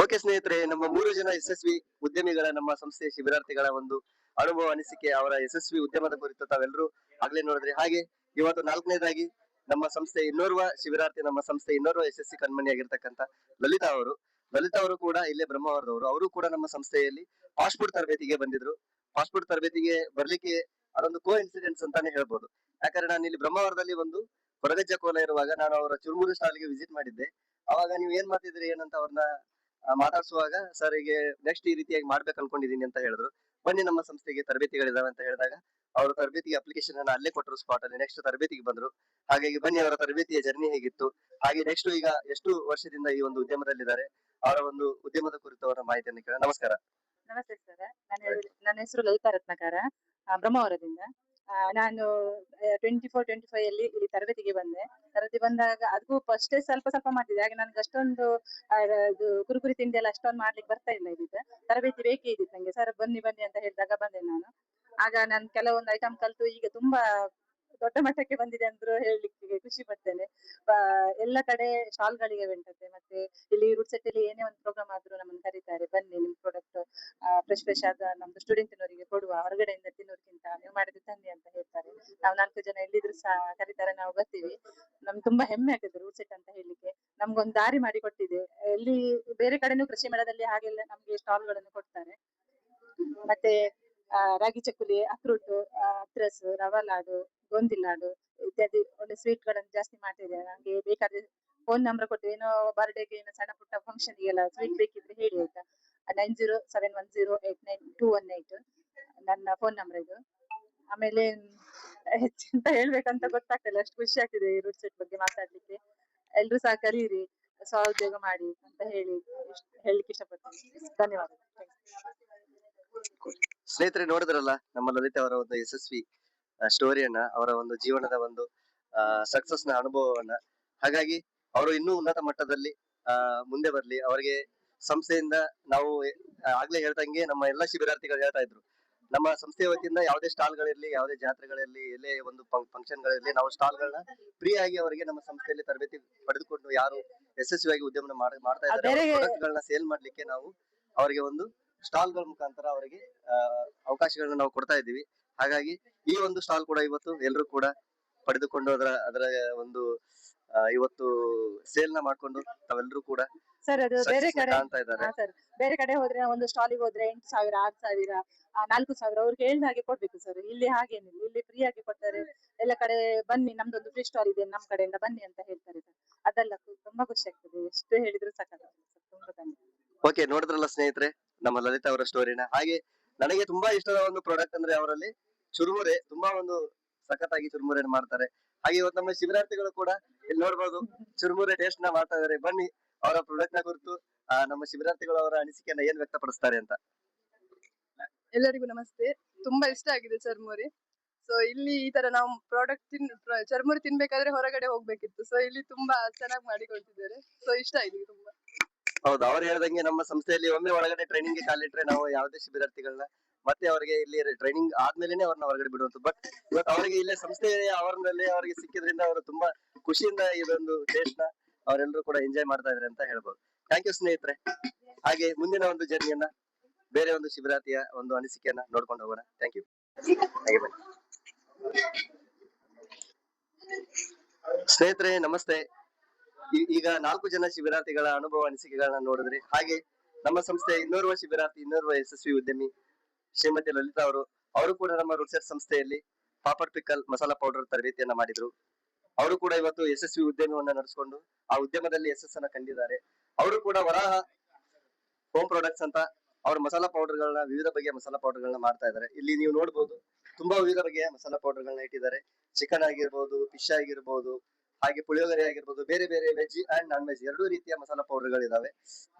ಓಕೆ ಸ್ನೇಹಿತರೆ, ನಮ್ಮ 3 ಜನ ಯಶಸ್ವಿ ಉದ್ಯಮಿಗಳ ನಮ್ಮ ಸಂಸ್ಥೆಯ ಶಿಬಿರಾರ್ಥಿಗಳ ಒಂದು ಅನುಭವ, ಅನಿಸಿಕೆ, ಅವರ ಯಶಸ್ವಿ ಉದ್ಯಮದ ಕುರಿತು ತಾವೆಲ್ಲರೂ ಆಗ್ಲೇ ನೋಡಿದ್ರಿ. ಹಾಗೆ ಇವತ್ತು 4ನೇದಾಗಿ ನಮ್ಮ ಸಂಸ್ಥೆ ಇನ್ನೋರ್ವ ಶಿಬಿರಾರ್ಥಿ, ನಮ್ಮ ಸಂಸ್ಥೆ ಇನ್ನೋರ್ವ ಯಶಸ್ವಿ ಕಣ್ಮಣಿಯಾಗಿರ್ತಕ್ಕಂಥ ಲಲಿತಾ ಅವರು ಕೂಡ ಇಲ್ಲೇ ಬ್ರಹ್ಮಾವರದವರು. ಅವರು ಕೂಡ ನಮ್ಮ ಸಂಸ್ಥೆಯಲ್ಲಿ ಫಾಸ್ಟ್ ಫುಡ್ ತರಬೇತಿಗೆ ಬಂದಿದ್ರು. ಫಾಸ್ಟ್ ಫುಡ್ ತರಬೇತಿಗೆ ಬರ್ಲಿಕ್ಕೆ ಅದೊಂದು ಕೋ ಇನ್ಸಿಡೆನ್ಸ್ ಅಂತಾನೆ ಹೇಳ್ಬೋದು. ಯಾಕಂದ್ರೆ ನಾನು ಇಲ್ಲಿ ಬ್ರಹ್ಮಾವರದಲ್ಲಿ ಒಂದು ಹೊರಗಜ್ಜ ಕೋಲ ಇರುವಾಗ ನಾನು ಅವರ ಚುರುಮುರು ಸ್ಟಾಲ್ಗೆ ವಿಸಿಟ್ ಮಾಡಿದ್ದೆ. ಅವಾಗ ನೀವು ಏನ್ ಮಾಡ್ತಿದ್ರಿ ಏನಂತ ಅವ್ರನ್ನ ಮಾತಾಡ್ಸುವಾಗ, ಸರ್ ಈಗ ನೆಕ್ಸ್ಟ್ ಈ ರೀತಿಯಾಗಿ ಮಾಡ್ಬೇಕು ಅನ್ಕೊಂಡಿದೀನಿ ಅಂತ ಹೇಳಿದ್ರು. ಬನ್ನಿ ನಮ್ಮ ಸಂಸ್ಥೆಗೆ ತರಬೇತಿಗಳಿದಾವೆ ಅಂತ ಹೇಳಿದಾಗ ಅವರು ತರಬೇತಿಗೆ ಅಪ್ಲಿಕೇಶನ್ ಅನ್ನ ಅಲ್ಲೇ ಕೊಟ್ಟರು ಸ್ಪಾಟ್ ಅಲ್ಲಿ. ನೆಕ್ಸ್ಟ್ ತರಬೇತಿಗೆ ಬಂದ್ರು. ಹಾಗಾಗಿ ಬನ್ನಿ ಅವರ ತರಬೇತಿಯ ಜರ್ನಿ ಹೇಗಿತ್ತು, ಹಾಗೆ ನೆಕ್ಸ್ಟ್ ಈಗ ಎಷ್ಟು ವರ್ಷದಿಂದ ಈ ಒಂದು ಉದ್ಯಮದಲ್ಲಿದ್ದಾರೆ, ಅವರ ಒಂದು ಉದ್ಯಮದ ಕುರಿತು ಅವರ ಮಾಹಿತಿಯನ್ನು ಕೇಳ. ನಮಸ್ಕಾರ. ನಮಸ್ತೆ ಸರ್, ನನ್ನ ಹೆಸರು ಲಲಿತಾ ರತ್ನಾಕರ, ಬ್ರಹ್ಮಾವರದಿಂದ. ನಾನು 24-25 ಅಲ್ಲಿ ಇಲ್ಲಿ ತರಬೇತಿಗೆ ಬಂದೆ. ತರಬೇತಿ ಬಂದಾಗ ಅದಕ್ಕೂ ಫಸ್ಟ್ ಸ್ವಲ್ಪ ಮಾಡ್ತಿದ್ದೆ. ಹಾಗೆ ನನ್ಗೆ ಅಷ್ಟೊಂದು ಇದು ಕುರುಕುರಿ ತಿಂಡಿ ಎಲ್ಲ ಅಷ್ಟೊಂದು ಮಾಡ್ಲಿಕ್ಕೆ ಬರ್ತಾ ಇಲ್ಲ. ಇದ್ದಿದ್ದು ತರಬೇತಿ ಬೇಕೇ ಇದ್ದಿತ್ತು ನಂಗೆ. ಸರ್ ಬನ್ನಿ ಅಂತ ಹೇಳಿದಾಗ ಬಂದೆ ನಾನು. ಆಗ ನಾನು ಕೆಲವೊಂದು ಐಟಮ್ ಕಲ್ತು ಈಗ ತುಂಬಾ ದೊಡ್ಡ ಮಟ್ಟಕ್ಕೆ ಬಂದಿದೆ ಅಂದ್ರೂ ಹೇಳಲಿಕ್ಕೆ ಖುಷಿ ಪಡ್ತೇನೆ. ಎಲ್ಲ ಕಡೆ ಸ್ಟಾಲ್ ಗಳಿಗೆ ಉಂಟತೆ. ಮತ್ತೆ ಇಲ್ಲಿ ರೂಟ್ಸೆಟ್ ಅಲ್ಲಿ ಏನೇ ಒಂದು ಪ್ರೋಗ್ರಾಮ್ ಆದ್ರೂ ನಮ್ಮನ್ನು ಕರೀತಾರೆ, ಬನ್ನಿ ನಿಮ್ ಪ್ರಾಡಕ್ಟ್ ಫ್ರೆಶ್ ಆದ ನಮ್ದು ಸ್ಟೂಡೆಂಟ್ನವರಿಗೆ ಕೊಡುವ, ಹೊರಗಡೆಯಿಂದ ತಿನ್ನೋದಕ್ಕಿಂತ ನೀವು ಮಾಡಿದ್ದು ತನ್ನಿ ಅಂತ ಹೇಳ್ತಾರೆ. ನಾವು 4 ಜನ ಎಲ್ಲಿದ್ರು ಸಹ ಕರೀತಾರೆ, ನಾವು ಬರ್ತೀವಿ. ನಮ್ಗೆ ತುಂಬಾ ಹೆಮ್ಮೆ ಆಗ್ತದೆ ರೂಟ್ಸೆಟ್ ಅಂತ ಹೇಳಲಿಕ್ಕೆ. ನಮ್ಗೊಂದು ದಾರಿ ಮಾಡಿ ಕೊಟ್ಟಿದೆ. ಇಲ್ಲಿ ಬೇರೆ ಕಡೆನೂ ಕೃಷಿ ಮೇಳದಲ್ಲಿ ಹಾಗೆಲ್ಲ ನಮ್ಗೆ ಸ್ಟಾಲ್ ಗಳನ್ನು ಕೊಡ್ತಾರೆ. ಮತ್ತೆ ರಾಗಿ ಚಕ್ಕುಲಿ, ಅಕ್ರೂಟು, ಅತ್ರಸ್, ರವಾ ಲಾಡು, ಗೋಂದಿ ಲಾಡು ಇತ್ಯಾದಿ ಒಳ್ಳೆ ಸ್ವೀಟ್ ಗಳನ್ನು ಜಾಸ್ತಿ ಮಾಡ್ತಿದ್ದೇನೆ. ನಂಗೆ ಬೇಕಾದ್ರೆ ಫೋನ್ ನಂಬರ್ ಕೊಟ್ಟು, ಏನೋ ಬರ್ಡೇಗೆ ಏನೋ ಸಣ್ಣ ಪುಟ್ಟ ಫಂಕ್ಷನ್ ಗೆಲ್ಲ ಸ್ವೀಟ್ ಬೇಕಿದ್ರೆ ಹೇಳಿ ಆಯ್ತಾ. 9071089218 ನನ್ನ ಫೋನ್ ನಂಬರ್ ಇದು. ಆಮೇಲೆ ಹೆಚ್ಚೆಂತ ಹೇಳ್ಬೇಕಂತ ಗೊತ್ತಾಗ್ತಿಲ್ಲ, ಅಷ್ಟು ಖುಷಿ ಆಗ್ತಿದೆ ಈ ರೂಟ್ಸೆಟ್ ಬಗ್ಗೆ ಮಾತಾಡ್ಲಿಕ್ಕೆ. ಎಲ್ರು ಸಹ ಕರೀರಿ, ಸಹೋದ್ಯೋಗ ಮಾಡಿ ಅಂತ ಹೇಳಲಿಕ್ಕೆ ಇಷ್ಟಪಡ್ತೀನಿ. ಧನ್ಯವಾದ. ಸ್ನೇಹಿತರೆ ನೋಡಿದ್ರಲ್ಲ ನಮ್ಮ ಲಲಿತಾ ಅವರ ಒಂದು ಯಶಸ್ವಿ ಸ್ಟೋರಿಯನ್ನ, ಅವರ ಒಂದು ಜೀವನದ ಒಂದು ಸಕ್ಸಸ್ ನ ಅನುಭವವನ್ನ. ಹಾಗಾಗಿ ಅವರು ಇನ್ನೂ ಉನ್ನತ ಮಟ್ಟದಲ್ಲಿ ಮುಂದೆ ಬರ್ಲಿ. ಅವರಿಗೆ ಸಂಸ್ಥೆಯಿಂದ ನಾವು ಆಗ್ಲೇ ಹೇಳ್ದಂಗೆ ನಮ್ಮ ಎಲ್ಲಾ ಶಿಬಿರಾರ್ಥಿಗಳು ಹೇಳ್ತಾ ಇದ್ರು, ನಮ್ಮ ಸಂಸ್ಥೆಯ ವತಿಯಿಂದ ಯಾವುದೇ ಸ್ಟಾಲ್ ಗಳಿರ್ಲಿ, ಯಾವುದೇ ಜಾತ್ರೆಗಳಲ್ಲಿ, ಎಲ್ಲೇ ಒಂದು ಫಂಕ್ಷನ್ ಗಳಿರ್ಲಿ, ನಾವು ಸ್ಟಾಲ್ ಗಳನ್ನ ಫ್ರೀ ಆಗಿ ಅವರಿಗೆ ನಮ್ಮ ಸಂಸ್ಥೆಯಲ್ಲಿ ತರಬೇತಿ ಪಡೆದುಕೊಂಡು ಯಾರು ಯಶಸ್ವಿಯಾಗಿ ಉದ್ಯಮ ಮಾಡ್ತಾ ಇದ್ದಾರೆ ಪ್ರಾಡಕ್ಟ್ ಗಳನ್ನ ಸೇಲ್ ಮಾಡ್ಲಿಕ್ಕೆ ನಾವು ಅವರಿಗೆ ಒಂದು ಸ್ಟಾಲ್ ಗಳ ಮುಖಾಂತರ ಅವರಿಗೆ ಅವಕಾಶಗಳನ್ನ ನಾವು ಕೊಡ್ತಾ ಇದ್ದೀವಿ. ಹಾಗಾಗಿ ಈ ಒಂದು ಸ್ಟಾಲ್ ಕೂಡ ಇವತ್ತು ಎಲ್ಲರೂ ಕೂಡ ಪಡೆದುಕೊಂಡು ಅದರ ಒಂದು ಇವತ್ತು ಸೇಲ್ ನ ಮಾಡ್ಕೊಂಡು ತಾವೆಲ್ಲರೂ ಕೂಡ ಸರ್ ಅದು ಬೇರೆ ಕಡೆ ಕಾಣ್ತಾ ಇದ್ದಾರೆ. ಸರ್ ಬೇರೆ ಕಡೆ ಹೋದ್ರೆ ಒಂದು ಸ್ಟಾಲಿಗೆ ಹೋದ್ರೆ 8,000 6,000 4,000 ಅವ್ರಿಗೆ ಹೇಳಿದ ಹಾಗೆ ಕೊಡ್ಬೇಕು ಸರ್. ಇಲ್ಲಿ ಹಾಗೇನಿಲ್ಲ, ಇಲ್ಲಿ ಫ್ರೀ ಆಗಿ ಕೊಡ್ತಾರೆ. ಎಲ್ಲ ಕಡೆ ಬನ್ನಿ, ನಮ್ದೊಂದು ಫ್ರೀ ಸ್ಟಾಲ್ ಇದೆ, ನಮ್ ಕಡೆಯಿಂದ ಬನ್ನಿ ಅಂತ ಹೇಳ್ತಾರೆ ಸರ್. ಅದೆಲ್ಲ ತುಂಬಾ ಖುಷಿ ಆಗ್ತದೆ, ಎಷ್ಟು ಹೇಳಿದ್ರು ಸಾಕಾಗ್ತದೆ ಸರ್. ತುಂಬಾ ಧನ್ಯವಾದ. ಓಕೆ, ನೋಡಿದ್ರಲ್ಲ ಸ್ನೇಹಿತರೆ ನಮ್ಮ ಲಲಿತಾ ಅವರ ಸ್ಟೋರಿನ. ಹಾಗೆ ನನಗೆ ತುಂಬಾ ಇಷ್ಟದ ಒಂದು ಪ್ರಾಡಕ್ಟ್ ಅಂದ್ರೆ ಅವರಲ್ಲಿ ಚುರುಮುರೆ, ತುಂಬಾ ಒಂದು ಸಖತ್ತಾಗಿ ಚುರುಮುರೆ ಮಾಡ್ತಾರೆ. ಹಾಗೆ ಇವತ್ತು ನಮ್ಮ ಶಿಬಿರಾರ್ಥಿಗಳು ಕೂಡ ಇಲ್ಲಿ ನೋಡ್ಬೋದು ಚುರುಮುರೆ ಟೇಸ್ಟ್ ನ ಮಾಡ್ತಾ ಇದಾರೆ. ಬನ್ನಿ ಅವರ ಪ್ರಾಡಕ್ಟ್ ನ ಕುರಿತು ನಮ್ಮ ಶಿಬಿರಾರ್ಥಿಗಳು ಅವರ ಅನಿಸಿಕೆಯನ್ನ ಏನ್ ವ್ಯಕ್ತಪಡಿಸ್ತಾರೆ ಅಂತ. ಎಲ್ಲರಿಗೂ ನಮಸ್ತೆ. ತುಂಬಾ ಇಷ್ಟ ಆಗಿದೆ ಚರ್ಮುರಿ. ಸೊ ಇಲ್ಲಿ ಈ ತರ ನಾವು ಪ್ರಾಡಕ್ಟ್ ಚರ್ಮುರಿ ತಿನ್ಬೇಕಾದ್ರೆ ಹೊರಗಡೆ ಹೋಗ್ಬೇಕಿತ್ತು. ಸೊ ಇಲ್ಲಿ ತುಂಬಾ ಚೆನ್ನಾಗಿ ಮಾಡಿಕೊಡ್ತಿದ್ದಾರೆ. ಸೊ ಇಷ್ಟ ಆಯ್ತು ತುಂಬಾ. ಹೌದು, ಅವ್ರು ಹೇಳ್ದಂಗೆ ನಮ್ಮ ಸಂಸ್ಥೆಯಲ್ಲಿ ಒಮ್ಮೆ ಒಳಗಡೆ ಟ್ರೈನಿಂಗ್ ಗೆ ಕಾಲಿಟ್ರೆ ನಾವು ಯಾವುದೇ ಶಿಬಿರಾರ್ಥಿಗಳನ್ನ ಮತ್ತೆ ಅವರಿಗೆ ಇಲ್ಲಿ ಟ್ರೈನಿಂಗ್ ಆದ್ಮೇಲೆನೆ ಅವ್ರನ್ನ ಹೊರಗಡೆ ಬಿಡುವಂತ. ಬಟ್ ಇವತ್ತು ಅವರಿಗೆ ಇಲ್ಲೇ ಸಂಸ್ಥೆ ಆವರಣದಲ್ಲಿ ಅವರಿಗೆ ಸಿಕ್ಕಿದ್ರಿಂದ ಅವರು ತುಂಬಾ ಖುಷಿಯಿಂದ ಇದೊಂದು ಟೇಸ್ಟ್ ನ ಅವರೆಲ್ಲರೂ ಕೂಡ ಎಂಜಾಯ್ ಮಾಡ್ತಾ ಇದಾರೆ ಅಂತ ಹೇಳ್ಬೋದು. ಥ್ಯಾಂಕ್ ಯು ಸ್ನೇಹಿತರೆ. ಹಾಗೆ ಮುಂದಿನ ಒಂದು ಜರ್ನಿಯನ್ನ, ಬೇರೆ ಒಂದು ಶಿಬಿರಾರ್ಥಿಯ ಒಂದು ಅನಿಸಿಕೆಯನ್ನ ನೋಡ್ಕೊಂಡು ಹೋಗೋಣ. Thank you. ಹಾಗೆ ಬನ್ನಿ ಸ್ನೇಹಿತರೆ, ನಮಸ್ತೆ. ಈಗ 4 ಜನ ಶಿಬಿರಾರ್ಥಿಗಳ ಅನುಭವ ಅನಿಸಿಕೆಗಳನ್ನ ನೋಡಿದ್ರಿ. ಹಾಗೆ ನಮ್ಮ ಸಂಸ್ಥೆಯ ಇನ್ನೋರ್ವ ಶಿಬಿರಾರ್ಥಿ, ಇನ್ನೋರ್ವ ಯಶಸ್ವಿ ಉದ್ಯಮಿ ಶ್ರೀಮತಿ ಲಲಿತಾ ಅವರು ಕೂಡ ನಮ್ಮ ರೂಟ್ಸೆಟ್ ಸಂಸ್ಥೆಯಲ್ಲಿ ಪಾಪಡ್ ಪಿಕಲ್ ಮಸಾಲಾ ಪೌಡರ್ ತರಬೇತಿಯನ್ನ ಮಾಡಿದ್ರು. ಅವರು ಕೂಡ ಇವತ್ತು ಯಶಸ್ವಿ ಉದ್ಯಮವನ್ನ ನಡೆಸಿಕೊಂಡು ಆ ಉದ್ಯಮದಲ್ಲಿ ಯಶಸ್ಸನ್ನ ಕಂಡಿದ್ದಾರೆ. ಅವರು ಕೂಡ ವರಾಹ ಹೋಮ್ ಪ್ರಾಡಕ್ಟ್ಸ್ ಅಂತ ಅವ್ರ ಮಸಾಲಾ ಪೌಡರ್ ಗಳನ್ನ, ವಿವಿಧ ಬಗೆಯ ಮಸಾಲಾ ಪೌಡರ್ ಗಳನ್ನ ಮಾಡ್ತಾ ಇದ್ದಾರೆ. ಇಲ್ಲಿ ನೀವು ನೋಡ್ಬೋದು ತುಂಬಾ ವಿವಿಧ ಬಗೆಯ ಮಸಾಲಾ ಪೌಡರ್ ಗಳನ್ನ ಇಟ್ಟಿದ್ದಾರೆ. ಚಿಕನ್ ಆಗಿರ್ಬೋದು, ಫಿಶ್ ಆಗಿರ್ಬೋದು, ಹಾಗೆ ಪುಳಿಯೋಗರೆ ಆಗಿರ್ಬೋದು, ಬೇರೆ ಬೇರೆ ವೆಜ್ ಅಂಡ್ ನಾನ್ ವೆಜ್ 2 ರೀತಿಯ ಮಸಾಲಾ ಪೌಡರ್ ಗಳಿದಾವೆ.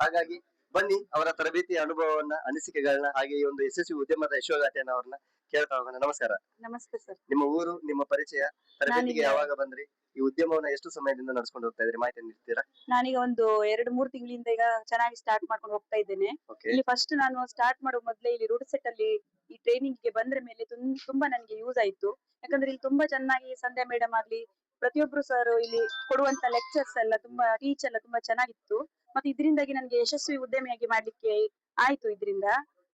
ಹಾಗಾಗಿ ಬನ್ನಿ ಅವರ ತರಬೇತಿಯ ಅನುಭವವನ್ನ, ಅನಿಸಿಕೆಗಳನ್ನ, ಹಾಗೆ ಈ ಒಂದು ಯಶಸ್ವಿ ಉದ್ಯಮದ ಯಶೋಗಾಥೆಯನ್ನ ಅವ್ರನ್ನ ಕೇಳ್ತಾ ಹೋಗೋಣ. ನಮಸ್ಕಾರ. ನಮಸ್ತೆ ಸರ್. ನಿಮ್ಮ ಊರು, ನಿಮ್ಮ ಪರಿಚಯ, ತರಬೇತಿಗೆ ಯಾವಾಗ ಬಂದ್ರಿ, ಈ ಉದ್ಯಮವನ್ನ ಎಷ್ಟು ಸಮಯದಿಂದ ನಡೆಸ್ಕೊಂಡು ಹೋಗ್ತಾ ಇದ್ರಿ, ಮಾಹಿತಿ ನೀಡ್ತೀರಾ? ನಾನೀಗ ಒಂದು 2-3 ತಿಂಗಳಿಂದ ಈಗ ಚೆನ್ನಾಗಿ ಸ್ಟಾರ್ಟ್ ಮಾಡ್ಕೊಂಡು ಹೋಗ್ತಾ ಇದ್ದೇನೆ. ಇಲ್ಲಿ ಫಸ್ಟ್ ನಾನು ಸ್ಟಾರ್ಟ್ ಮಾಡೋ ಮೊದಲೇ ಇಲ್ಲಿ ರೂಟ್ ಸೆಟ್ ಅಲ್ಲಿ ಈ ಟ್ರೈನಿಂಗ್ ಗೆ ಬಂದ್ರ ಮೇಲೆ ತುಂಬಾ ನನಗೆ ಯೂಸ್ ಆಯ್ತು. ಯಾಕಂದ್ರೆ ಇಲ್ಲಿ ತುಂಬಾ ಚೆನ್ನಾಗಿ ಸಂಧ್ಯಾ ಮೇಡಮ್ ಆಗ್ಲಿ, ಪ್ರತಿಯೊಬ್ರು ಸರ್ ಇಲ್ಲಿ ಕೊಡುವಂತ ಲೆಕ್ಚರ್ಸ್ ಎಲ್ಲ ತುಂಬಾ ಟೀಚ್ ಎಲ್ಲ ತುಂಬಾ ಚೆನ್ನಾಗಿತ್ತು. ಮತ್ತೆ ಇದರಿಂದಾಗಿ ನನಗೆ ಯಶಸ್ವಿ ಉದ್ಯಮಿಯಾಗಿ ಮಾಡ್ಲಿಕ್ಕೆ ಆಯ್ತು. ಇದರಿಂದ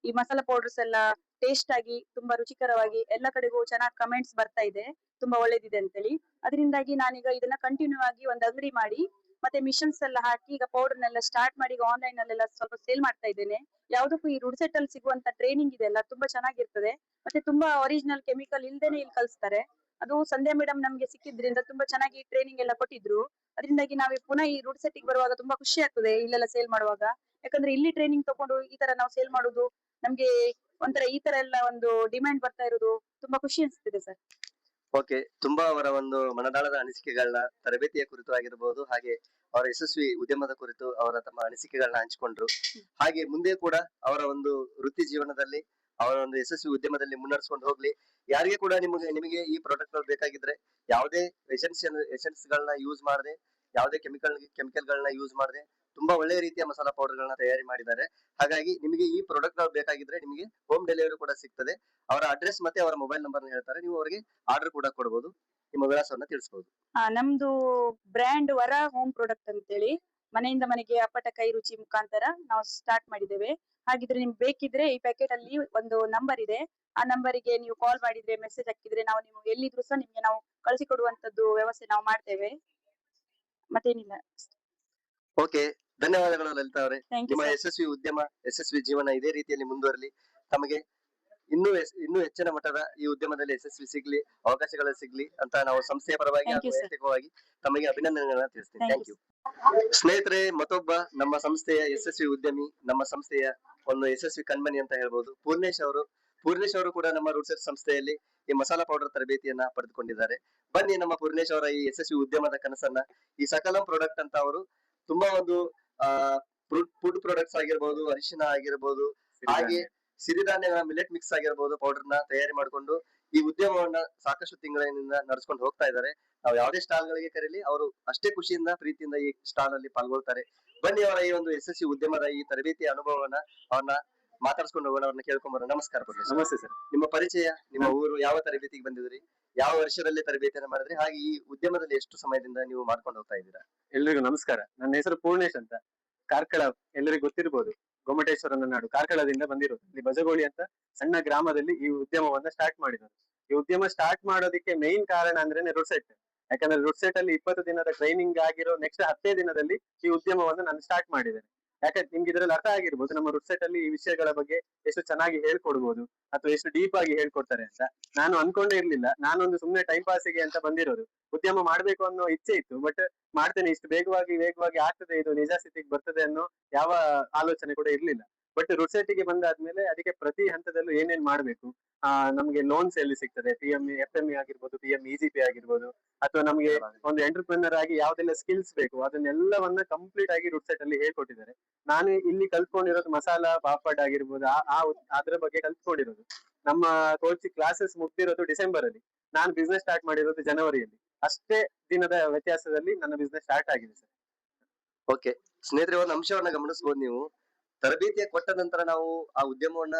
ಈ ಮಸಾಲಾ ಪೌಡರ್ಸ್ ಎಲ್ಲ ಟೇಸ್ಟ್ ಆಗಿ ತುಂಬಾ ರುಚಿಕರವಾಗಿ ಎಲ್ಲ ಕಡೆಗೂ ಚೆನ್ನಾಗಿ ಕಮೆಂಟ್ಸ್ ಬರ್ತಾ ಇದೆ, ತುಂಬಾ ಒಳ್ಳೇದಿದೆ ಅಂತೇಳಿ. ಅದರಿಂದಾಗಿ ನಾನೀಗ ಇದನ್ನ ಕಂಟಿನ್ಯೂ ಆಗಿ ಒಂದು ಅಂಗಡಿ ಮಾಡಿ ಮತ್ತೆ ಮಿಷನ್ಸ್ ಎಲ್ಲ ಹಾಕಿ ಈಗ ಪೌಡರ್ ನೆಲ್ಲ ಸ್ಟಾರ್ಟ್ ಮಾಡಿ ಈಗ ಆನ್ಲೈನ್ ಅಲ್ಲೆಲ್ಲ ಸ್ವಲ್ಪ ಸೇಲ್ ಮಾಡ್ತಾ ಇದ್ದೇನೆ. ಯಾವ್ದಕ್ಕೂ ಈ ರೂಟ್ ಸೆಟ್ ಅಲ್ಲಿ ಸಿಗುವಂತ ಟ್ರೈನಿಂಗ್ ಇದೆಲ್ಲ ತುಂಬಾ ಚೆನ್ನಾಗಿರ್ತದೆ. ಮತ್ತೆ ತುಂಬಾ ಒರಿಜಿನಲ್ ಕೆಮಿಕಲ್ ಇಲ್ದೇನೆ ಇಲ್ಲಿ ಕಲಿಸ್ತಾರೆ. ಅದು ಸಂಧ್ಯಾ ಮೇಡಮ್ ನಮ್ಗೆ ಸಿಕ್ಕಿದ್ರಿಂದ ತುಂಬಾ ಚೆನ್ನಾಗಿ ಟ್ರೈನಿಂಗ್ ಎಲ್ಲ ಕೊಟ್ಟಿದ್ರು. ಅದರಿಂದಾಗಿ ನಾವು ಪುನಃ ಈ ರೂಟ್ ಸೆಟ್ ಗೆ ಬರುವಾಗ ತುಂಬಾ ಖುಷಿ ಆಗ್ತದೆ ಇಲ್ಲೆಲ್ಲ ಸೇಲ್ ಮಾಡುವಾಗ. ಯಾಕಂದ್ರೆ ಇಲ್ಲಿ ಟ್ರೈನಿಂಗ್ ತಗೊಂಡು ಈ ತರ ನಾವು ಸೇಲ್ ಮಾಡುದು ನಮ್ಗೆ ಒಂಥರ ಈ ತರ ಎಲ್ಲ ಒಂದು ಡಿಮ್ಯಾಂಡ್ ಬರ್ತಾ ಇರೋದು ತುಂಬಾ ಖುಷಿ ಅನಿಸ್ತಿದೆ ಸರ್. ಓಕೆ, ತುಂಬಾ ಅವರ ಒಂದು ಮನದಾಳದ ಅನಿಸಿಕೆಗಳನ್ನ, ತರಬೇತಿಯ ಕುರಿತು ಆಗಿರ್ಬೋದು, ಹಾಗೆ ಅವರ ಯಶಸ್ವಿ ಉದ್ಯಮದ ಕುರಿತು ಅವರ ತಮ್ಮ ಅನಿಸಿಕೆಗಳನ್ನ ಹಂಚಿಕೊಂಡ್ರು. ಹಾಗೆ ಮುಂದೆ ಕೂಡ ಅವರ ಒಂದು ವೃತ್ತಿ ಜೀವನದಲ್ಲಿ, ಅವರ ಒಂದು ಯಶಸ್ವಿ ಉದ್ಯಮದಲ್ಲಿ ಮುನ್ನಡೆಸ್ಕೊಂಡು ಹೋಗ್ಲಿ. ಯಾರಿಗೆ ಕೂಡ ನಿಮಗೆ ಈ ಪ್ರಾಡಕ್ಟ್ ಗಳು ಬೇಕಾಗಿದ್ರೆ ಯಾವುದೇ ಎಸೆನ್ಸ್ ಗಳನ್ನ ಯೂಸ್ ಮಾಡದೆ, ಯಾವುದೇ ಕೆಮಿಕಲ್ ಗಳನ್ನ ಯೂಸ್ ಮಾಡದೆ ತುಂಬಾ ಒಳ್ಳೆಯ ರೀತಿಯ ಮಸಾಲಾ ಪೌಡರ್ ಗಳನ್ನ ತಯಾರಿ ಮಾಡಿದ್ದಾರೆ. ಹಾಗಾಗಿ ನಿಮಗೆ ಈ ಪ್ರಾಡಕ್ಟ್ ಗಳು ಬೇಕಾಗಿದ್ರೆ ನಿಮಗೆ ಹೋಮ್ ಡೆಲಿವರಿ ಕೂಡ ಸಿಗ್ತದೆ. ಅವರ ಅಡ್ರೆಸ್ ಮತ್ತೆ ಅವರ ಮೊಬೈಲ್ ನಂಬರ್ ಹೇಳ್ತಾರೆ, ನೀವು ಅವರಿಗೆ ಆರ್ಡರ್ ಕೂಡ ಕೊಡಬಹುದು. ನಿಮ್ಮ ವಿಳಾಸವನ್ನ ತಿಳಿಸಬಹುದು. ನಮ್ದು ಬ್ರ್ಯಾಂಡ್ ವರ ಹೋಮ್ ಪ್ರಾಡಕ್ಟ್ ಅಂತೇಳಿ ಮನೆಯಿಂದ ಮನೆಗೆ ಅಪ್ಪಟ ಕೈ ರುಚಿ ಮುಖಾಂತರ ನಾವು ಸ್ಟಾರ್ಟ್ ಮಾಡಿದ್ದೇವೆ. ಹಾಗಿದ್ರೆ ನಿಮ್ಗೆ ಬೇಕಿದ್ರೆ ಈ ಪ್ಯಾಕೆಟ್ ಅಲ್ಲಿ ಒಂದು ನಂಬರ್ ಇದೆ, ಆ ನಂಬರಿಗೆ ನೀವು ಕಾಲ್ ಮಾಡಿದ್ರೆ, ಮೆಸೇಜ್ ಹಾಕಿದ್ರೆ ನಾವು ನೀವು ಎಲ್ಲಿದ್ರು ಸಹ ನಿಮ್ಗೆ ನಾವು ಕಳಿಸಿಕೊಡುವಂತದ್ದು ವ್ಯವಸ್ಥೆ ನಾವು ಮಾಡ್ತೇವೆ. ಮತ್ತೇನಿಲ್ಲ. ಓಕೆ, ಧನ್ಯವಾದಗಳು ಲಲಿತಾ ಅವರೇ. ಥ್ಯಾಂಕ್ ಯು ನಿಮ್ಮ ಸರ್. ಯಶಸ್ವಿ ಉದ್ಯಮ, ಯಶಸ್ವಿ ಜೀವನ ಇದೇ ರೀತಿಯಲ್ಲಿ ಮುಂದುವರಲಿ. ತಮಗೆ ಇನ್ನೂ ಹೆಚ್ಚಿನ ಮಟ್ಟದ ಈ ಉದ್ಯಮದಲ್ಲಿ ಯಶಸ್ವಿ ಸಿಗ್ಲಿ, ಅವಕಾಶಗಳು ಸಿಗ್ಲಿ ಅಂತ ನಾವು ಸಂಸ್ಥೆಯ ಪರವಾಗಿ Thank ಹಾಗೂ you, sir. ವೈಯಕ್ತಿಕವಾಗಿ ತಮಗೆ ಅಭಿನಂದನೆಗಳನ್ನ ತಿಳಿಸ್ತೀನಿ. Thank thank you. ಸ್ನೇಹಿತರೆ, ಮತ್ತೊಬ್ಬ ನಮ್ಮ ಸಂಸ್ಥೆಯ ಯಶಸ್ವಿ ಉದ್ಯಮಿ, ನಮ್ಮ ಸಂಸ್ಥೆಯ ಒಂದು ಯಶಸ್ವಿ ಕಣ್ಮಣಿ ಅಂತ ಹೇಳ್ಬೋದು, ಪೂರ್ಣೇಶ್ ಅವರು ಕೂಡ ನಮ್ಮ ರೂಟ್ಸೆಟ್ ಸಂಸ್ಥೆಯಲ್ಲಿ ಈ ಮಸಾಲಾ ಪೌಡರ್ ತರಬೇತಿಯನ್ನ ಪಡೆದುಕೊಂಡಿದ್ದಾರೆ. ಬನ್ನಿ ನಮ್ಮ ಪೂರ್ಣೇಶ್ ಅವರ ಈ ಯಶಸ್ವಿ ಉದ್ಯಮದ ಕನಸನ್ನ, ಈ ಸಕಲಂ ಪ್ರಾಡಕ್ಟ್ ಅಂತ ಅವರು ತುಂಬಾ ಒಂದು ಫುಡ್ ಪ್ರಾಡಕ್ಟ್ಸ್ ಆಗಿರ್ಬೋದು, ಅರಿಶಿನ ಆಗಿರ್ಬೋದು, ಹಾಗೆ ಸಿರಿಧಾನ್ಯಗಳ ಮಿಲೆಟ್ ಮಿಕ್ಸ್ ಆಗಿರಬಹುದು ಪೌಡರ್ ನ ತಯಾರಿ ಮಾಡಿಕೊಂಡು ಈ ಉದ್ಯಮವನ್ನ ಸಾಕಷ್ಟು ತಿಂಗಳಿನಿಂದ ನಡೆಸ್ಕೊಂಡು ಹೋಗ್ತಾ ಇದ್ದಾರೆ. ನಾವು ಯಾವುದೇ ಸ್ಟಾಲ್ ಗಳಿಗೆ ಕರೀಲಿ ಅವರು ಅಷ್ಟೇ ಖುಷಿಯಿಂದ ಪ್ರೀತಿಯಿಂದ ಈ ಸ್ಟಾಲ್ ಅಲ್ಲಿ ಪಾಲ್ಗೊಳ್ತಾರೆ. ಬನ್ನಿ ಅವರ ಈ ಒಂದು ಯಶಸ್ವಿ ಉದ್ಯಮದ ಈ ತರಬೇತಿ ಅನುಭವವನ್ನ ಅವ್ರನ್ನ ಮಾತಾಡ್ಸ್ಕೊಂಡು ಹೋಗೋಣ, ಅವ್ರನ್ನ ಕೇಳ್ಕೊಂಬರೋಣ. ನಮಸ್ಕಾರ ಪರಮೇಶ್. ನಮಸ್ತೆ ಸರ್. ನಿಮ್ಮ ಪರಿಚಯ, ನಿಮ್ಮ ಊರು, ಯಾವ ತರಬೇತಿಗೆ ಬಂದಿದ್ರಿ, ಯಾವ ವರ್ಷದಲ್ಲಿ ತರಬೇತಿಯನ್ನು ಮಾಡಿದ್ರಿ, ಹಾಗೆ ಈ ಉದ್ಯಮದಲ್ಲಿ ಎಷ್ಟು ಸಮಯದಿಂದ ನೀವು ಮಾಡ್ಕೊಂಡು ಹೋಗ್ತಾ ಇದ್ದೀರಾ? ಎಲ್ರಿಗೂ ನಮಸ್ಕಾರ. ನನ್ನ ಹೆಸರು ಪೂರ್ಣೇಶ್ ಅಂತ. ಕಾರ್ಕಳ ಎಲ್ಲರಿಗೂ ಗೊತ್ತಿರಬಹುದು, ಗೊಮ್ಮಟೇಶ್ವರನ ನಾಡು. ಕಾರ್ಕಳದಿಂದ ಬಂದಿರೋದು. ಇಲ್ಲಿ ಬಜಗೋಳಿ ಅಂತ ಸಣ್ಣ ಗ್ರಾಮದಲ್ಲಿ ಈ ಉದ್ಯಮವನ್ನ ಸ್ಟಾರ್ಟ್ ಮಾಡಿರೋದು. ಈ ಉದ್ಯಮ ಸ್ಟಾರ್ಟ್ ಮಾಡೋದಕ್ಕೆ ಮೇನ್ ಕಾರಣ ಅಂದ್ರೆ ರುಡ್ ಸೆಟ್. ಯಾಕಂದ್ರೆ ರುಡ್ ಸೆಟ್ ಅಲ್ಲಿ 20 ದಿನದ ಟ್ರೈನಿಂಗ್ ಆಗಿರೋ ನೆಕ್ಸ್ಟ್ 10 ದಿನದಲ್ಲಿ ಈ ಉದ್ಯಮವನ್ನು ನಾನು ಸ್ಟಾರ್ಟ್ ಮಾಡಿದ್ದೇನೆ. ಯಾಕಂದ್ರೆ ನಿಮ್ಗೆ ಇದ್ರಲ್ಲಿ ಅರ್ಥ ಆಗಿರ್ಬೋದು, ನಮ್ಮ ರುಡ್ ಸೆಟ್ ಅಲ್ಲಿ ಈ ವಿಷಯಗಳ ಬಗ್ಗೆ ಎಷ್ಟು ಚೆನ್ನಾಗಿ ಹೇಳ್ಕೊಡ್ಬೋದು ಅಥವಾ ಎಷ್ಟು ಡೀಪ್ ಆಗಿ ಹೇಳ್ಕೊಡ್ತಾರೆ ಅಂತ ನಾನು ಅನ್ಕೊಂಡೇ ಇರ್ಲಿಲ್ಲ. ನಾನೊಂದು ಸುಮ್ನೆ ಟೈಮ್ ಪಾಸಿಗೆ ಅಂತ ಬಂದಿರೋದು. ಉದ್ಯಮ ಮಾಡ್ಬೇಕು ಅನ್ನೋ ಇಚ್ಛೆ ಇತ್ತು, ಬಟ್ ಮಾಡ್ತೇನೆ ಇಷ್ಟು ವೇಗವಾಗಿ ಆಗ್ತದೆ, ಇದು ನಿಜ ಸ್ಥಿತಿಗೆ ಬರ್ತದೆ ಅನ್ನೋ ಯಾವ ಆಲೋಚನೆ ಕೂಡ ಇರ್ಲಿಲ್ಲ. ಬಟ್ ರುಡ್ ಸೆಟ್ಗೆ ಬಂದಾದ್ಮೇಲೆ ಅದಕ್ಕೆ ಪ್ರತಿ ಹಂತದಲ್ಲೂ ಏನೇನ್ ಮಾಡ್ಬೇಕು, ನಮ್ಗೆ ಲೋನ್ಸ್ ಎಲ್ಲಿ ಸಿಗ್ತದೆ, FME ಆಗಿರ್ಬೋದು, EGP ಆಗಿರ್ಬೋದು, ಅಥವಾ ನಮ್ಗೆ ಒಂದು ಎಂಟರ್ಪ್ರಿನರ್ ಆಗಿ ಯಾವ್ದೆಲ್ಲ ಸ್ಕಿಲ್ಸ್ ಬೇಕು ಅದನ್ನೆಲ್ಲವನ್ನ ಕಂಪ್ಲೀಟ್ ಆಗಿ ರುಡ್ ಸೆಟ್ ಅಲ್ಲಿ ಹೇಳ್ಕೊಟ್ಟಿದ್ದಾರೆ. ನಾನು ಇಲ್ಲಿ ಕಲ್ತ್ಕೊಂಡಿರೋದು ಮಸಾಲಾ ಪಾಪಡ್ ಆಗಿರ್ಬೋದು, ಅದ್ರ ಬಗ್ಗೆ ಕಲ್ತ್ಕೊಂಡಿರೋದು. ನಮ್ಮ ಕೋಚ್ ಕ್ಲಾಸಸ್ ಮುಗ್ದಿರೋದು ಡಿಸೆಂಬರ್ ಅಲ್ಲಿ, ನಾನು ಬಿಸ್ನೆಸ್ ಸ್ಟಾರ್ಟ್ ಮಾಡಿರೋದು ಜನವರಿಯಲ್ಲಿ. ಅಷ್ಟೇ ದಿನದ ವ್ಯತ್ಯಾಸದಲ್ಲಿ ನನ್ನ ಬಿಸ್ನೆಸ್ ಸ್ಟಾರ್ಟ್ ಆಗಿದೆ ಸರ್. ಓಕೆ ಸ್ನೇಹಿತರೆ, ಒಂದು ಅಂಶವನ್ನ ಗಮನಿಸಬಹುದು ನೀವು. ತರಬೇತಿಯ ಕೊಟ್ಟ ನಂತರ ನಾವು ಆ ಉದ್ಯಮವನ್ನ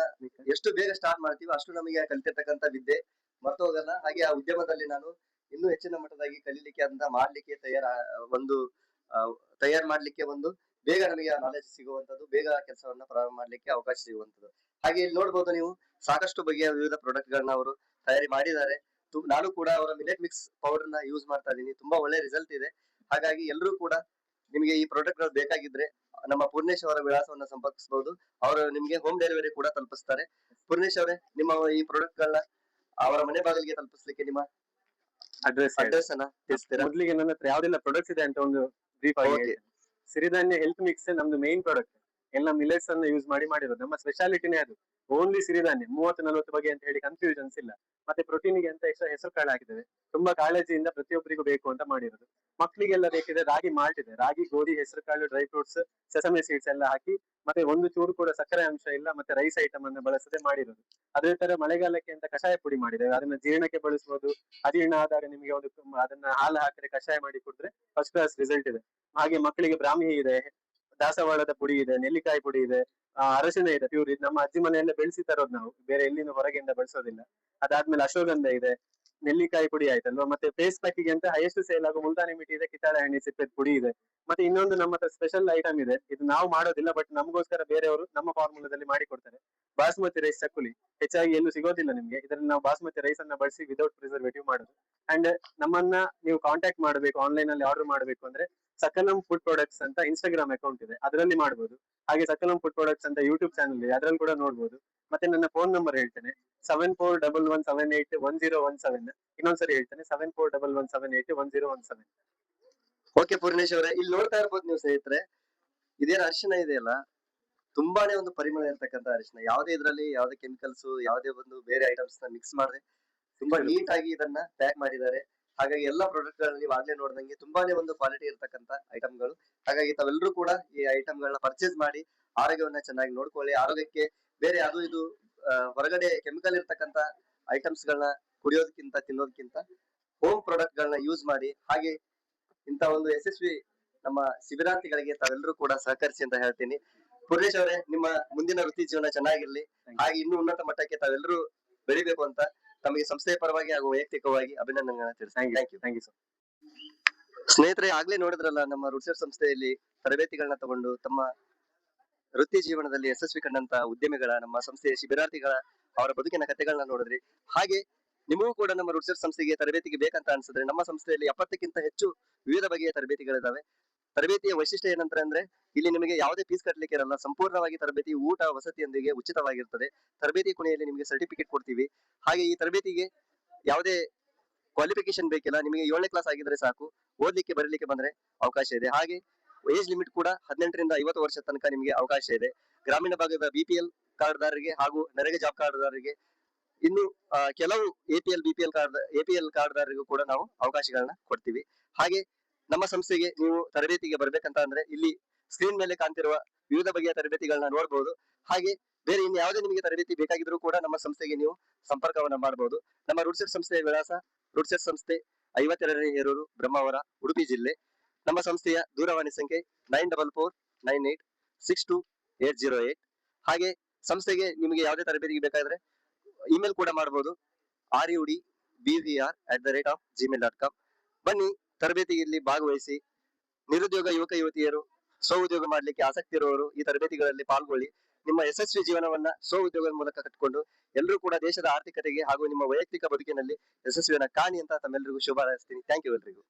ಎಷ್ಟು ಬೇಗ ಸ್ಟಾರ್ಟ್ ಮಾಡ್ತೀವಿ ಅಷ್ಟು ನಮಗೆ ಕಲಿತಿರ್ತಕ್ಕಂಥ ವಿದ್ಯೆ ಮರ್ತು ಹೋಗಲ್ಲ. ಹಾಗೆ ಆ ಉದ್ಯಮದಲ್ಲಿ ನಾನು ಇನ್ನೂ ಹೆಚ್ಚಿನ ಮಟ್ಟದಾಗಿ ಕಲೀಲಿಕ್ಕೆ ಅಂತ ಮಾಡ್ಲಿಕ್ಕೆ ತಯಾರು ಮಾಡ್ಲಿಕ್ಕೆ ಒಂದು ಬೇಗ ನಮಗೆ ಆ ನಾಲೆಜ್ ಸಿಗುವಂತದ್ದು, ಬೇಗ ಕೆಲಸವನ್ನ ಪ್ರಾರಂಭ ಮಾಡ್ಲಿಕ್ಕೆ ಅವಕಾಶ ಸಿಗುವಂತದ್ದು. ಹಾಗೆ ಇಲ್ಲಿ ನೋಡ್ಬೋದು ನೀವು, ಸಾಕಷ್ಟು ಬಗೆಯ ವಿವಿಧ ಪ್ರಾಡಕ್ಟ್ ಗಳನ್ನ ಅವರು ತಯಾರಿ ಮಾಡಿದ್ದಾರೆ. ನಾನು ಕೂಡ ಅವರ ಮಿಲೆಟ್ ಮಿಕ್ಸ್ ಪೌಡರ್ ನ ಯೂಸ್ ಮಾಡ್ತಾ ಇದ್ದೀನಿ. ತುಂಬಾ ಒಳ್ಳೆ ರಿಸಲ್ಟ್ ಇದೆ. ಹಾಗಾಗಿ ಎಲ್ಲರೂ ಕೂಡ ನಿಮಗೆ ಈ ಪ್ರಾಡಕ್ಟ್ ಗಳು ಬೇಕಾಗಿದ್ರೆ ನಮ್ಮ ಪೂರ್ಣೇಶ್ ಅವರ ವಿಳಾಸವನ್ನ ಸಂಪರ್ಕಿಸಬಹುದು. ಅವರು ನಿಮ್ಗೆ ಹೋಮ್ ಡೆಲಿವರಿ ಕೂಡ ತಲುಪಿಸ್ತಾರೆ. ಪೂರ್ಣೇಶ್ ಅವರೇ, ನಿಮ್ಮ ಈ ಪ್ರಾಡಕ್ಟ್ ಗಳನ್ನ ಅವರ ಮನೆ ಬಾಗಿಲಿಗೆ ತಲುಪಿಸ್ಲಿಕ್ಕೆ ನಿಮ್ಮ ಅಡ್ರೆಸ್ ಅನ್ನ ತಿಳಿಸ್ತೀರಾ? ಮೊದಲಿಗೆ ನನ್ನ ಹತ್ರ ಯಾವ್ದೆಲ್ಲ ಪ್ರಾಡಕ್ಟ್ಸ್ ಇದೆ ಅಂತ ಒಂದು ಬ್ರೀಫ್ ಆಗಿ ಹೇಳ್ತೇನೆ. ಸಿರಿಧಾನ್ಯ ಹೆಲ್ತ್ ಮಿಕ್ಸ್ ನಮ್ದು ಮೇನ್ ಪ್ರಾಡಕ್ಟ್. ಎಲ್ಲ ಮಿಲೆಟ್ಸ್ ಅನ್ನ ಯೂಸ್ ಮಾಡಿರೋದು. ನಮ್ಮ ಸ್ಪೆಷಾಲಿಟಿನೇ ಅದು. ಓನ್ಲಿ ಸಿರಿಧಾನ್ಯ 30-40 ಬಗೆ ಅಂತ ಹೇಳಿ ಕನ್ಫ್ಯೂಷನ್ಸ್ ಇಲ್ಲ. ಮತ್ತೆ ಪ್ರೋಟೀನ್ಗೆ ಅಂತ ಎಕ್ಸ್ಟ್ರಾ ಹೆಸರು ಕಾಳು ಹಾಕಿದ್ದೇವೆ. ತುಂಬಾ ಕಾಳಜಿಯಿಂದ ಪ್ರತಿಯೊಬ್ಬರಿಗೂ ಬೇಕು ಅಂತ ಮಾಡಿರೋದು. ಮಕ್ಕಳಿಗೆಲ್ಲ ಬೇಕಿದ್ರೆ ರಾಗಿ ಮಾಲ್ಟ್ ಇದೆ, ರಾಗಿ, ಗೋಧಿ, ಹೆಸರು ಕಾಳು, ಡ್ರೈ ಫ್ರೂಟ್ಸ್, ಸೆಸಮೆ ಸೀಡ್ಸ್ ಎಲ್ಲ ಹಾಕಿ, ಮತ್ತೆ ಒಂದು ಚೂರು ಕೂಡ ಸಕ್ಕರೆ ಅಂಶ ಇಲ್ಲ, ಮತ್ತೆ ರೈಸ್ ಐಟಮ್ ಅನ್ನ ಬಳಸದೆ ಮಾಡಿರೋದು. ಅದೇ ತರ ಮಳೆಗಾಲಕ್ಕೆ ಅಂತ ಕಷಾಯ ಪುಡಿ ಮಾಡಿದ್ದೇವೆ. ಅದನ್ನ ಜೀರ್ಣಕ್ಕೆ ಬಳಸಬಹುದು. ಅಜೀರ್ಣ ಆದಾಗ ನಿಮಗೆ ಒಂದು ಅದನ್ನ ಹಾಲು ಹಾಕಿದ್ರೆ ಕಷಾಯ ಮಾಡಿ ಕುಡಿದ್ರೆ ಫಸ್ಟ್ ಕ್ಲಾಸ್ ರಿಸಲ್ಟ್ ಇದೆ. ಹಾಗೆ ಮಕ್ಕಳಿಗೆ ಬ್ರಾಹ್ಮಿ ಇದೆ, ದಾಸವಾಳದ ಪುಡಿ ಇದೆ, ನೆಲ್ಲಿಕಾಯಿ ಪುಡಿ ಇದೆ, ಅರಶಿನ ಇದೆ ಪ್ಯೂರ್. ನಮ್ಮ ಅಜ್ಜಿ ಮನೆಯಲ್ಲೇ ಬೆಳೆಸಿ ತರೋದು ನಾವು, ಬೇರೆ ಎಲ್ಲಿಂದ ಹೊರಗೆಯಿಂದ ಬಳಸೋದಿಲ್ಲ. ಅದಾದ್ಮೇಲೆ ಅಶ್ವಗಂಧ ಇದೆ, ನೆಲ್ಲಿಕಾಯಿ ಪುಡಿ ಆಯ್ತಲ್ವಾ. ಮತ್ತೆ ಫೇಸ್ ಪ್ಯಾಕಿಗೆ ಅಂತ ಹೈಯೆಸ್ಟ್ ಸೇಲ್ ಆಗೋ ಮುಲ್ತಾನಿ ಮಿಟ್ಟಿ ಇದೆ, ಕಿತ್ತಾಳೆ ಹಣ್ಣಿ ಸಿಪ್ಪೆದ ಪುಡಿ ಇದೆ. ಮತ್ತೆ ಇನ್ನೊಂದು ನಮ್ಮ ಹತ್ರ ಸ್ಪೆಷಲ್ ಐಟಮ್ ಇದೆ, ಇದು ನಾವು ಮಾಡೋದಿಲ್ಲ ಬಟ್ ನಮಗೋಸ್ಕರ ಬೇರೆಯವರು ನಮ್ಮ ಫಾರ್ಮುಲಾದಲ್ಲಿ ಮಾಡಿ ಕೊಡ್ತಾರೆ. ಬಾಸ್ಮತಿ ರೈಸ್ ಚಕ್ಕುಲಿ ಹೆಚ್ಚಾಗಿ ಎಲ್ಲೂ ಸಿಗೋದಿಲ್ಲ ನಿಮ್ಗೆ. ಇದರಲ್ಲಿ ನಾವು ಬಾಸ್ಮತಿ ರೈಸ್ ಅನ್ನ ಬಳಸಿ ವಿದೌಟ್ ಪ್ರಿಸರ್ವೇಟಿವ್ ಮಾಡೋದು. ಅಂಡ್ ನಮ್ಮನ್ನ ನೀವು ಕಾಂಟ್ಯಾಕ್ಟ್ ಮಾಡಬೇಕು, ಆನ್ಲೈನ್ ಅಲ್ಲಿ ಆರ್ಡರ್ ಮಾಡಬೇಕು ಅಂದ್ರೆ ಸಕಲಂ ಫುಡ್ ಪ್ರಾಡಕ್ಟ್ಸ್ ಅಂತ ಇನ್ಸ್ಟಾಗ್ರಾಮ್ ಅಕೌಂಟ್ ಇದೆ, ಅದರಲ್ಲಿ ಮಾಡಬಹುದು. ಹಾಗೆ ಸಕಲಂ ಫುಡ್ ಪ್ರಾಡಕ್ಟ್ಸ್ ಅಂತ ಯೂಟ್ಯೂಬ್ ಚಾನಲ್ ಇದೆ, ಅದರಲ್ಲಿ ಕೂಡ ನೋಡಬಹುದು. ಮತ್ತೆ ನನ್ನ ಫೋನ್ ನಂಬರ್ ಹೇಳ್ತೇನೆ, 7411781017. ಇನ್ನೊಂದ್ಸರಿ ಹೇಳ್ತೇನೆ, 7411781017. ಓಕೆ ಪೂರ್ಣೇಶ್ ಅವರೇ, ಇಲ್ಲಿ ನೋಡ್ತಾ ಇರ್ಬೋದು ನೀವು ಸ್ನೇಹಿತರೆ, ಇದೇನು ಅರಿಶಿನ ಇದೆಯಲ್ಲ, ತುಂಬಾನೇ ಒಂದು ಪರಿಮಳ ಇರ್ತಕ್ಕಂಥ ಅರಿಶಿನ. ಯಾವುದೇ ಇದರಲ್ಲಿ ಯಾವುದೇ ಕೆಮಿಕಲ್ಸ್, ಯಾವುದೇ ಒಂದು ಬೇರೆ ಐಟಮ್ಸ್ ನ ಮಿಕ್ಸ್ ಮಾಡದೆ ತುಂಬಾ ನೀಟ್ ಆಗಿ ಇದನ್ನ ಪ್ಯಾಕ್ ಮಾಡಿದ್ದಾರೆ. ಹಾಗಾಗಿ ಎಲ್ಲಾ ಪ್ರಾಡಕ್ಟ್ ಗಳಲ್ಲಿ ನೀವು ಆಗ್ಲೇ ನೋಡ್ದಂಗೆ ತುಂಬಾನೇ ಒಂದು ಕ್ವಾಲಿಟಿ ಇರ್ತಕ್ಕಂಥ ಐಟಮ್ಗಳು. ಹಾಗಾಗಿ ತಾವೆಲ್ಲರೂ ಕೂಡ ಈ ಐಟಮ್ ಗಳನ್ನ ಪರ್ಚೇಸ್ ಮಾಡಿ ಆರೋಗ್ಯವನ್ನ ಚೆನ್ನಾಗಿ ನೋಡ್ಕೊಳ್ಳಿ. ಆರೋಗ್ಯಕ್ಕೆ ಬೇರೆ ಅದು ಇದು ಹೊರಗಡೆ ಕೆಮಿಕಲ್ ಇರ್ತಕ್ಕಂಥ ಐಟಮ್ಸ್ ಗಳನ್ನ ಕುಡಿಯೋದಕ್ಕಿಂತ ತಿನ್ನೋದಕ್ಕಿಂತ ಹೋಮ್ ಪ್ರಾಡಕ್ಟ್ ಗಳನ್ನ ಯೂಸ್ ಮಾಡಿ. ಹಾಗೆ ಇಂತ ಒಂದು ಯಶಸ್ವಿ ನಮ್ಮ ಶಿಬಿರಾರ್ಥಿಗಳಿಗೆ ತಾವೆಲ್ಲರೂ ಕೂಡ ಸಹಕರಿಸಿ ಅಂತ ಹೇಳ್ತೀನಿ. ಪೂರ್ಣೇಶ್ ಅವರೇ, ನಿಮ್ಮ ಮುಂದಿನ ವೃತ್ತಿ ಜೀವನ ಚೆನ್ನಾಗಿರ್ಲಿ, ಹಾಗೆ ಇನ್ನೂ ಉನ್ನತ ಮಟ್ಟಕ್ಕೆ ತಾವೆಲ್ಲರೂ ಬೆಳಿಬೇಕು ಅಂತ ತಮಗೆ ಸಂಸ್ಥೆಯ ಪರವಾಗಿ ಹಾಗೂ ವೈಯಕ್ತಿಕವಾಗಿ ಅಭಿನಂದನೆಗಳನ್ನ ತಿಳಿಸ್ತೀನಿ. Thank you sir. ಸ್ನೇಹಿತರೆ, ಆಗ್ಲೇ ನೋಡಿದ್ರಲ್ಲ, ನಮ್ಮ ರುಡ್ಸೆಟ್ ಸಂಸ್ಥೆಯಲ್ಲಿ ತರಬೇತಿಗಳನ್ನ ತಗೊಂಡು ತಮ್ಮ ವೃತ್ತಿ ಜೀವನದಲ್ಲಿ ಯಶಸ್ವಿ ಕಂಡಂತ ಉದ್ಯಮಿಗಳ, ನಮ್ಮ ಸಂಸ್ಥೆಯ ಶಿಬಿರಾರ್ಥಿಗಳ ಅವರ ಬದುಕಿನ ಕಥೆಗಳನ್ನ ನೋಡಿದ್ರಿ. ಹಾಗೆ ನಿಮಗೂ ಕೂಡ ನಮ್ಮ ರುಡ್ಸೆಟ್ ಸಂಸ್ಥೆಗೆ ತರಬೇತಿಗೆ ಬೇಕಂತ ಅನ್ಸಿದ್ರೆ ನಮ್ಮ ಸಂಸ್ಥೆಯಲ್ಲಿ 70ಕ್ಕಿಂತ ಹೆಚ್ಚು ವಿವಿಧ ಬಗೆಯ ತರಬೇತಿಗಳಿದಾವೆ. ತರಬೇತಿಯ ವೈಶಿಷ್ಟ್ಯ ಏನಂತ ಅಂದ್ರೆ, ಇಲ್ಲಿ ನಿಮಗೆ ಯಾವುದೇ ಫೀಸ್ ಕಟ್ಟಲಿಕ್ಕೆ ಇರಲ್ಲ. ಸಂಪೂರ್ಣವಾಗಿ ತರಬೇತಿ ಊಟ ವಸತಿಯೊಂದಿಗೆ ಉಚಿತವಾಗಿರ್ತದೆ. ತರಬೇತಿ ಕೊನೆಯಲ್ಲಿ ನಿಮಗೆ ಸರ್ಟಿಫಿಕೇಟ್ ಕೊಡ್ತೀವಿ. ಹಾಗೆ ಈ ತರಬೇತಿಗೆ ಯಾವುದೇ ಕ್ವಾಲಿಫಿಕೇಶನ್ ಬೇಕಿಲ್ಲ. ನಿಮಗೆ 7ನೇ ಕ್ಲಾಸ್ ಆಗಿದ್ರೆ ಸಾಕು, ಓದ್ಲಿಕ್ಕೆ ಬರಲಿಕ್ಕೆ ಬಂದ್ರೆ ಅವಕಾಶ ಇದೆ. ಹಾಗೆ ಏಜ್ ಲಿಮಿಟ್ ಕೂಡ 18 ರಿಂದ 50 ವರ್ಷ ತನಕ ನಿಮಗೆ ಅವಕಾಶ ಇದೆ. ಗ್ರಾಮೀಣ ಭಾಗದ BPL ಕಾರ್ಡ್ದಾರರಿಗೆ ಹಾಗೂ ನರೇಗಾ ಜಾಬ್ ಕಾರ್ಡ್ದಾರರಿಗೆ, ಇನ್ನು ಕೆಲವು APL ಕಾರ್ಡ್ದಾರರಿಗೂ ಕೂಡ ನಾವು ಅವಕಾಶಗಳನ್ನ ಕೊಡ್ತೀವಿ. ಹಾಗೆ ನಮ್ಮ ಸಂಸ್ಥೆಗೆ ನೀವು ತರಬೇತಿಗೆ ಬರ್ಬೇಕಂತ ಅಂದ್ರೆ ಇಲ್ಲಿ ಸ್ಕ್ರೀನ್ ಮೇಲೆ ಕಾಣ್ತಿರುವ ವಿವಿಧ ಬಗೆಯ ತರಬೇತಿಗಳನ್ನ ನೋಡಬಹುದು. ಹಾಗೆ ಬೇರೆ ಇನ್ನು ಯಾವುದೇ ನಿಮಗೆ ತರಬೇತಿ ಬೇಕಾಗಿದ್ರೂ ಕೂಡ ನಮ್ಮ ಸಂಸ್ಥೆಗೆ ನೀವು ಸಂಪರ್ಕವನ್ನ ಮಾಡಬಹುದು. ನಮ್ಮ ರೂಟ್ಸೆಟ್ ಸಂಸ್ಥೆಯ ವಿಳಾಸ ರೂಟ್ಸೆಟ್ ಸಂಸ್ಥೆ 52ನೇ ಹೇರೂರು, ಬ್ರಹ್ಮಾವರ, ಉಡುಪಿ ಜಿಲ್ಲೆ. ನಮ್ಮ ಸಂಸ್ಥೆಯ ದೂರವಾಣಿ ಸಂಖ್ಯೆ 9448962808. ಹಾಗೆ ಸಂಸ್ಥೆಗೆ ನಿಮಗೆ ಯಾವುದೇ ತರಬೇತಿಗೆ ಬೇಕಾದ್ರೆ ಇಮೇಲ್ ಕೂಡ ಮಾಡಬಹುದು, RUDBVR@gmail.com. ಬನ್ನಿ, ತರಬೇತಿಯಲ್ಲಿ ಭಾಗವಹಿಸಿ. ನಿರುದ್ಯೋಗ ಯುವಕ ಯುವತಿಯರು, ಸ್ವ ಉದ್ಯೋಗ ಮಾಡ್ಲಿಕ್ಕೆ ಆಸಕ್ತಿ ಇರುವವರು ಈ ತರಬೇತಿಗಳಲ್ಲಿ ಪಾಲ್ಗೊಳ್ಳಿ. ನಿಮ್ಮ ಯಶಸ್ವಿ ಜೀವನವನ್ನ ಸ್ವ ಉದ್ಯೋಗದ ಮೂಲಕ ಕಟ್ಟಿಕೊಂಡು ಎಲ್ಲರೂ ಕೂಡ ದೇಶದ ಆರ್ಥಿಕತೆಗೆ ಹಾಗೂ ನಿಮ್ಮ ವೈಯಕ್ತಿಕ ಬದುಕಿನಲ್ಲಿ ಯಶಸ್ವಿಯನ್ನ ಕಾಣಿ ಅಂತ ತಮ್ಮೆಲ್ಲರಿಗೂ ಶುಭ ಹಾರೈಸ್ತೀನಿ. ಥ್ಯಾಂಕ್ ಯು ಎಲ್ರಿಗೂ.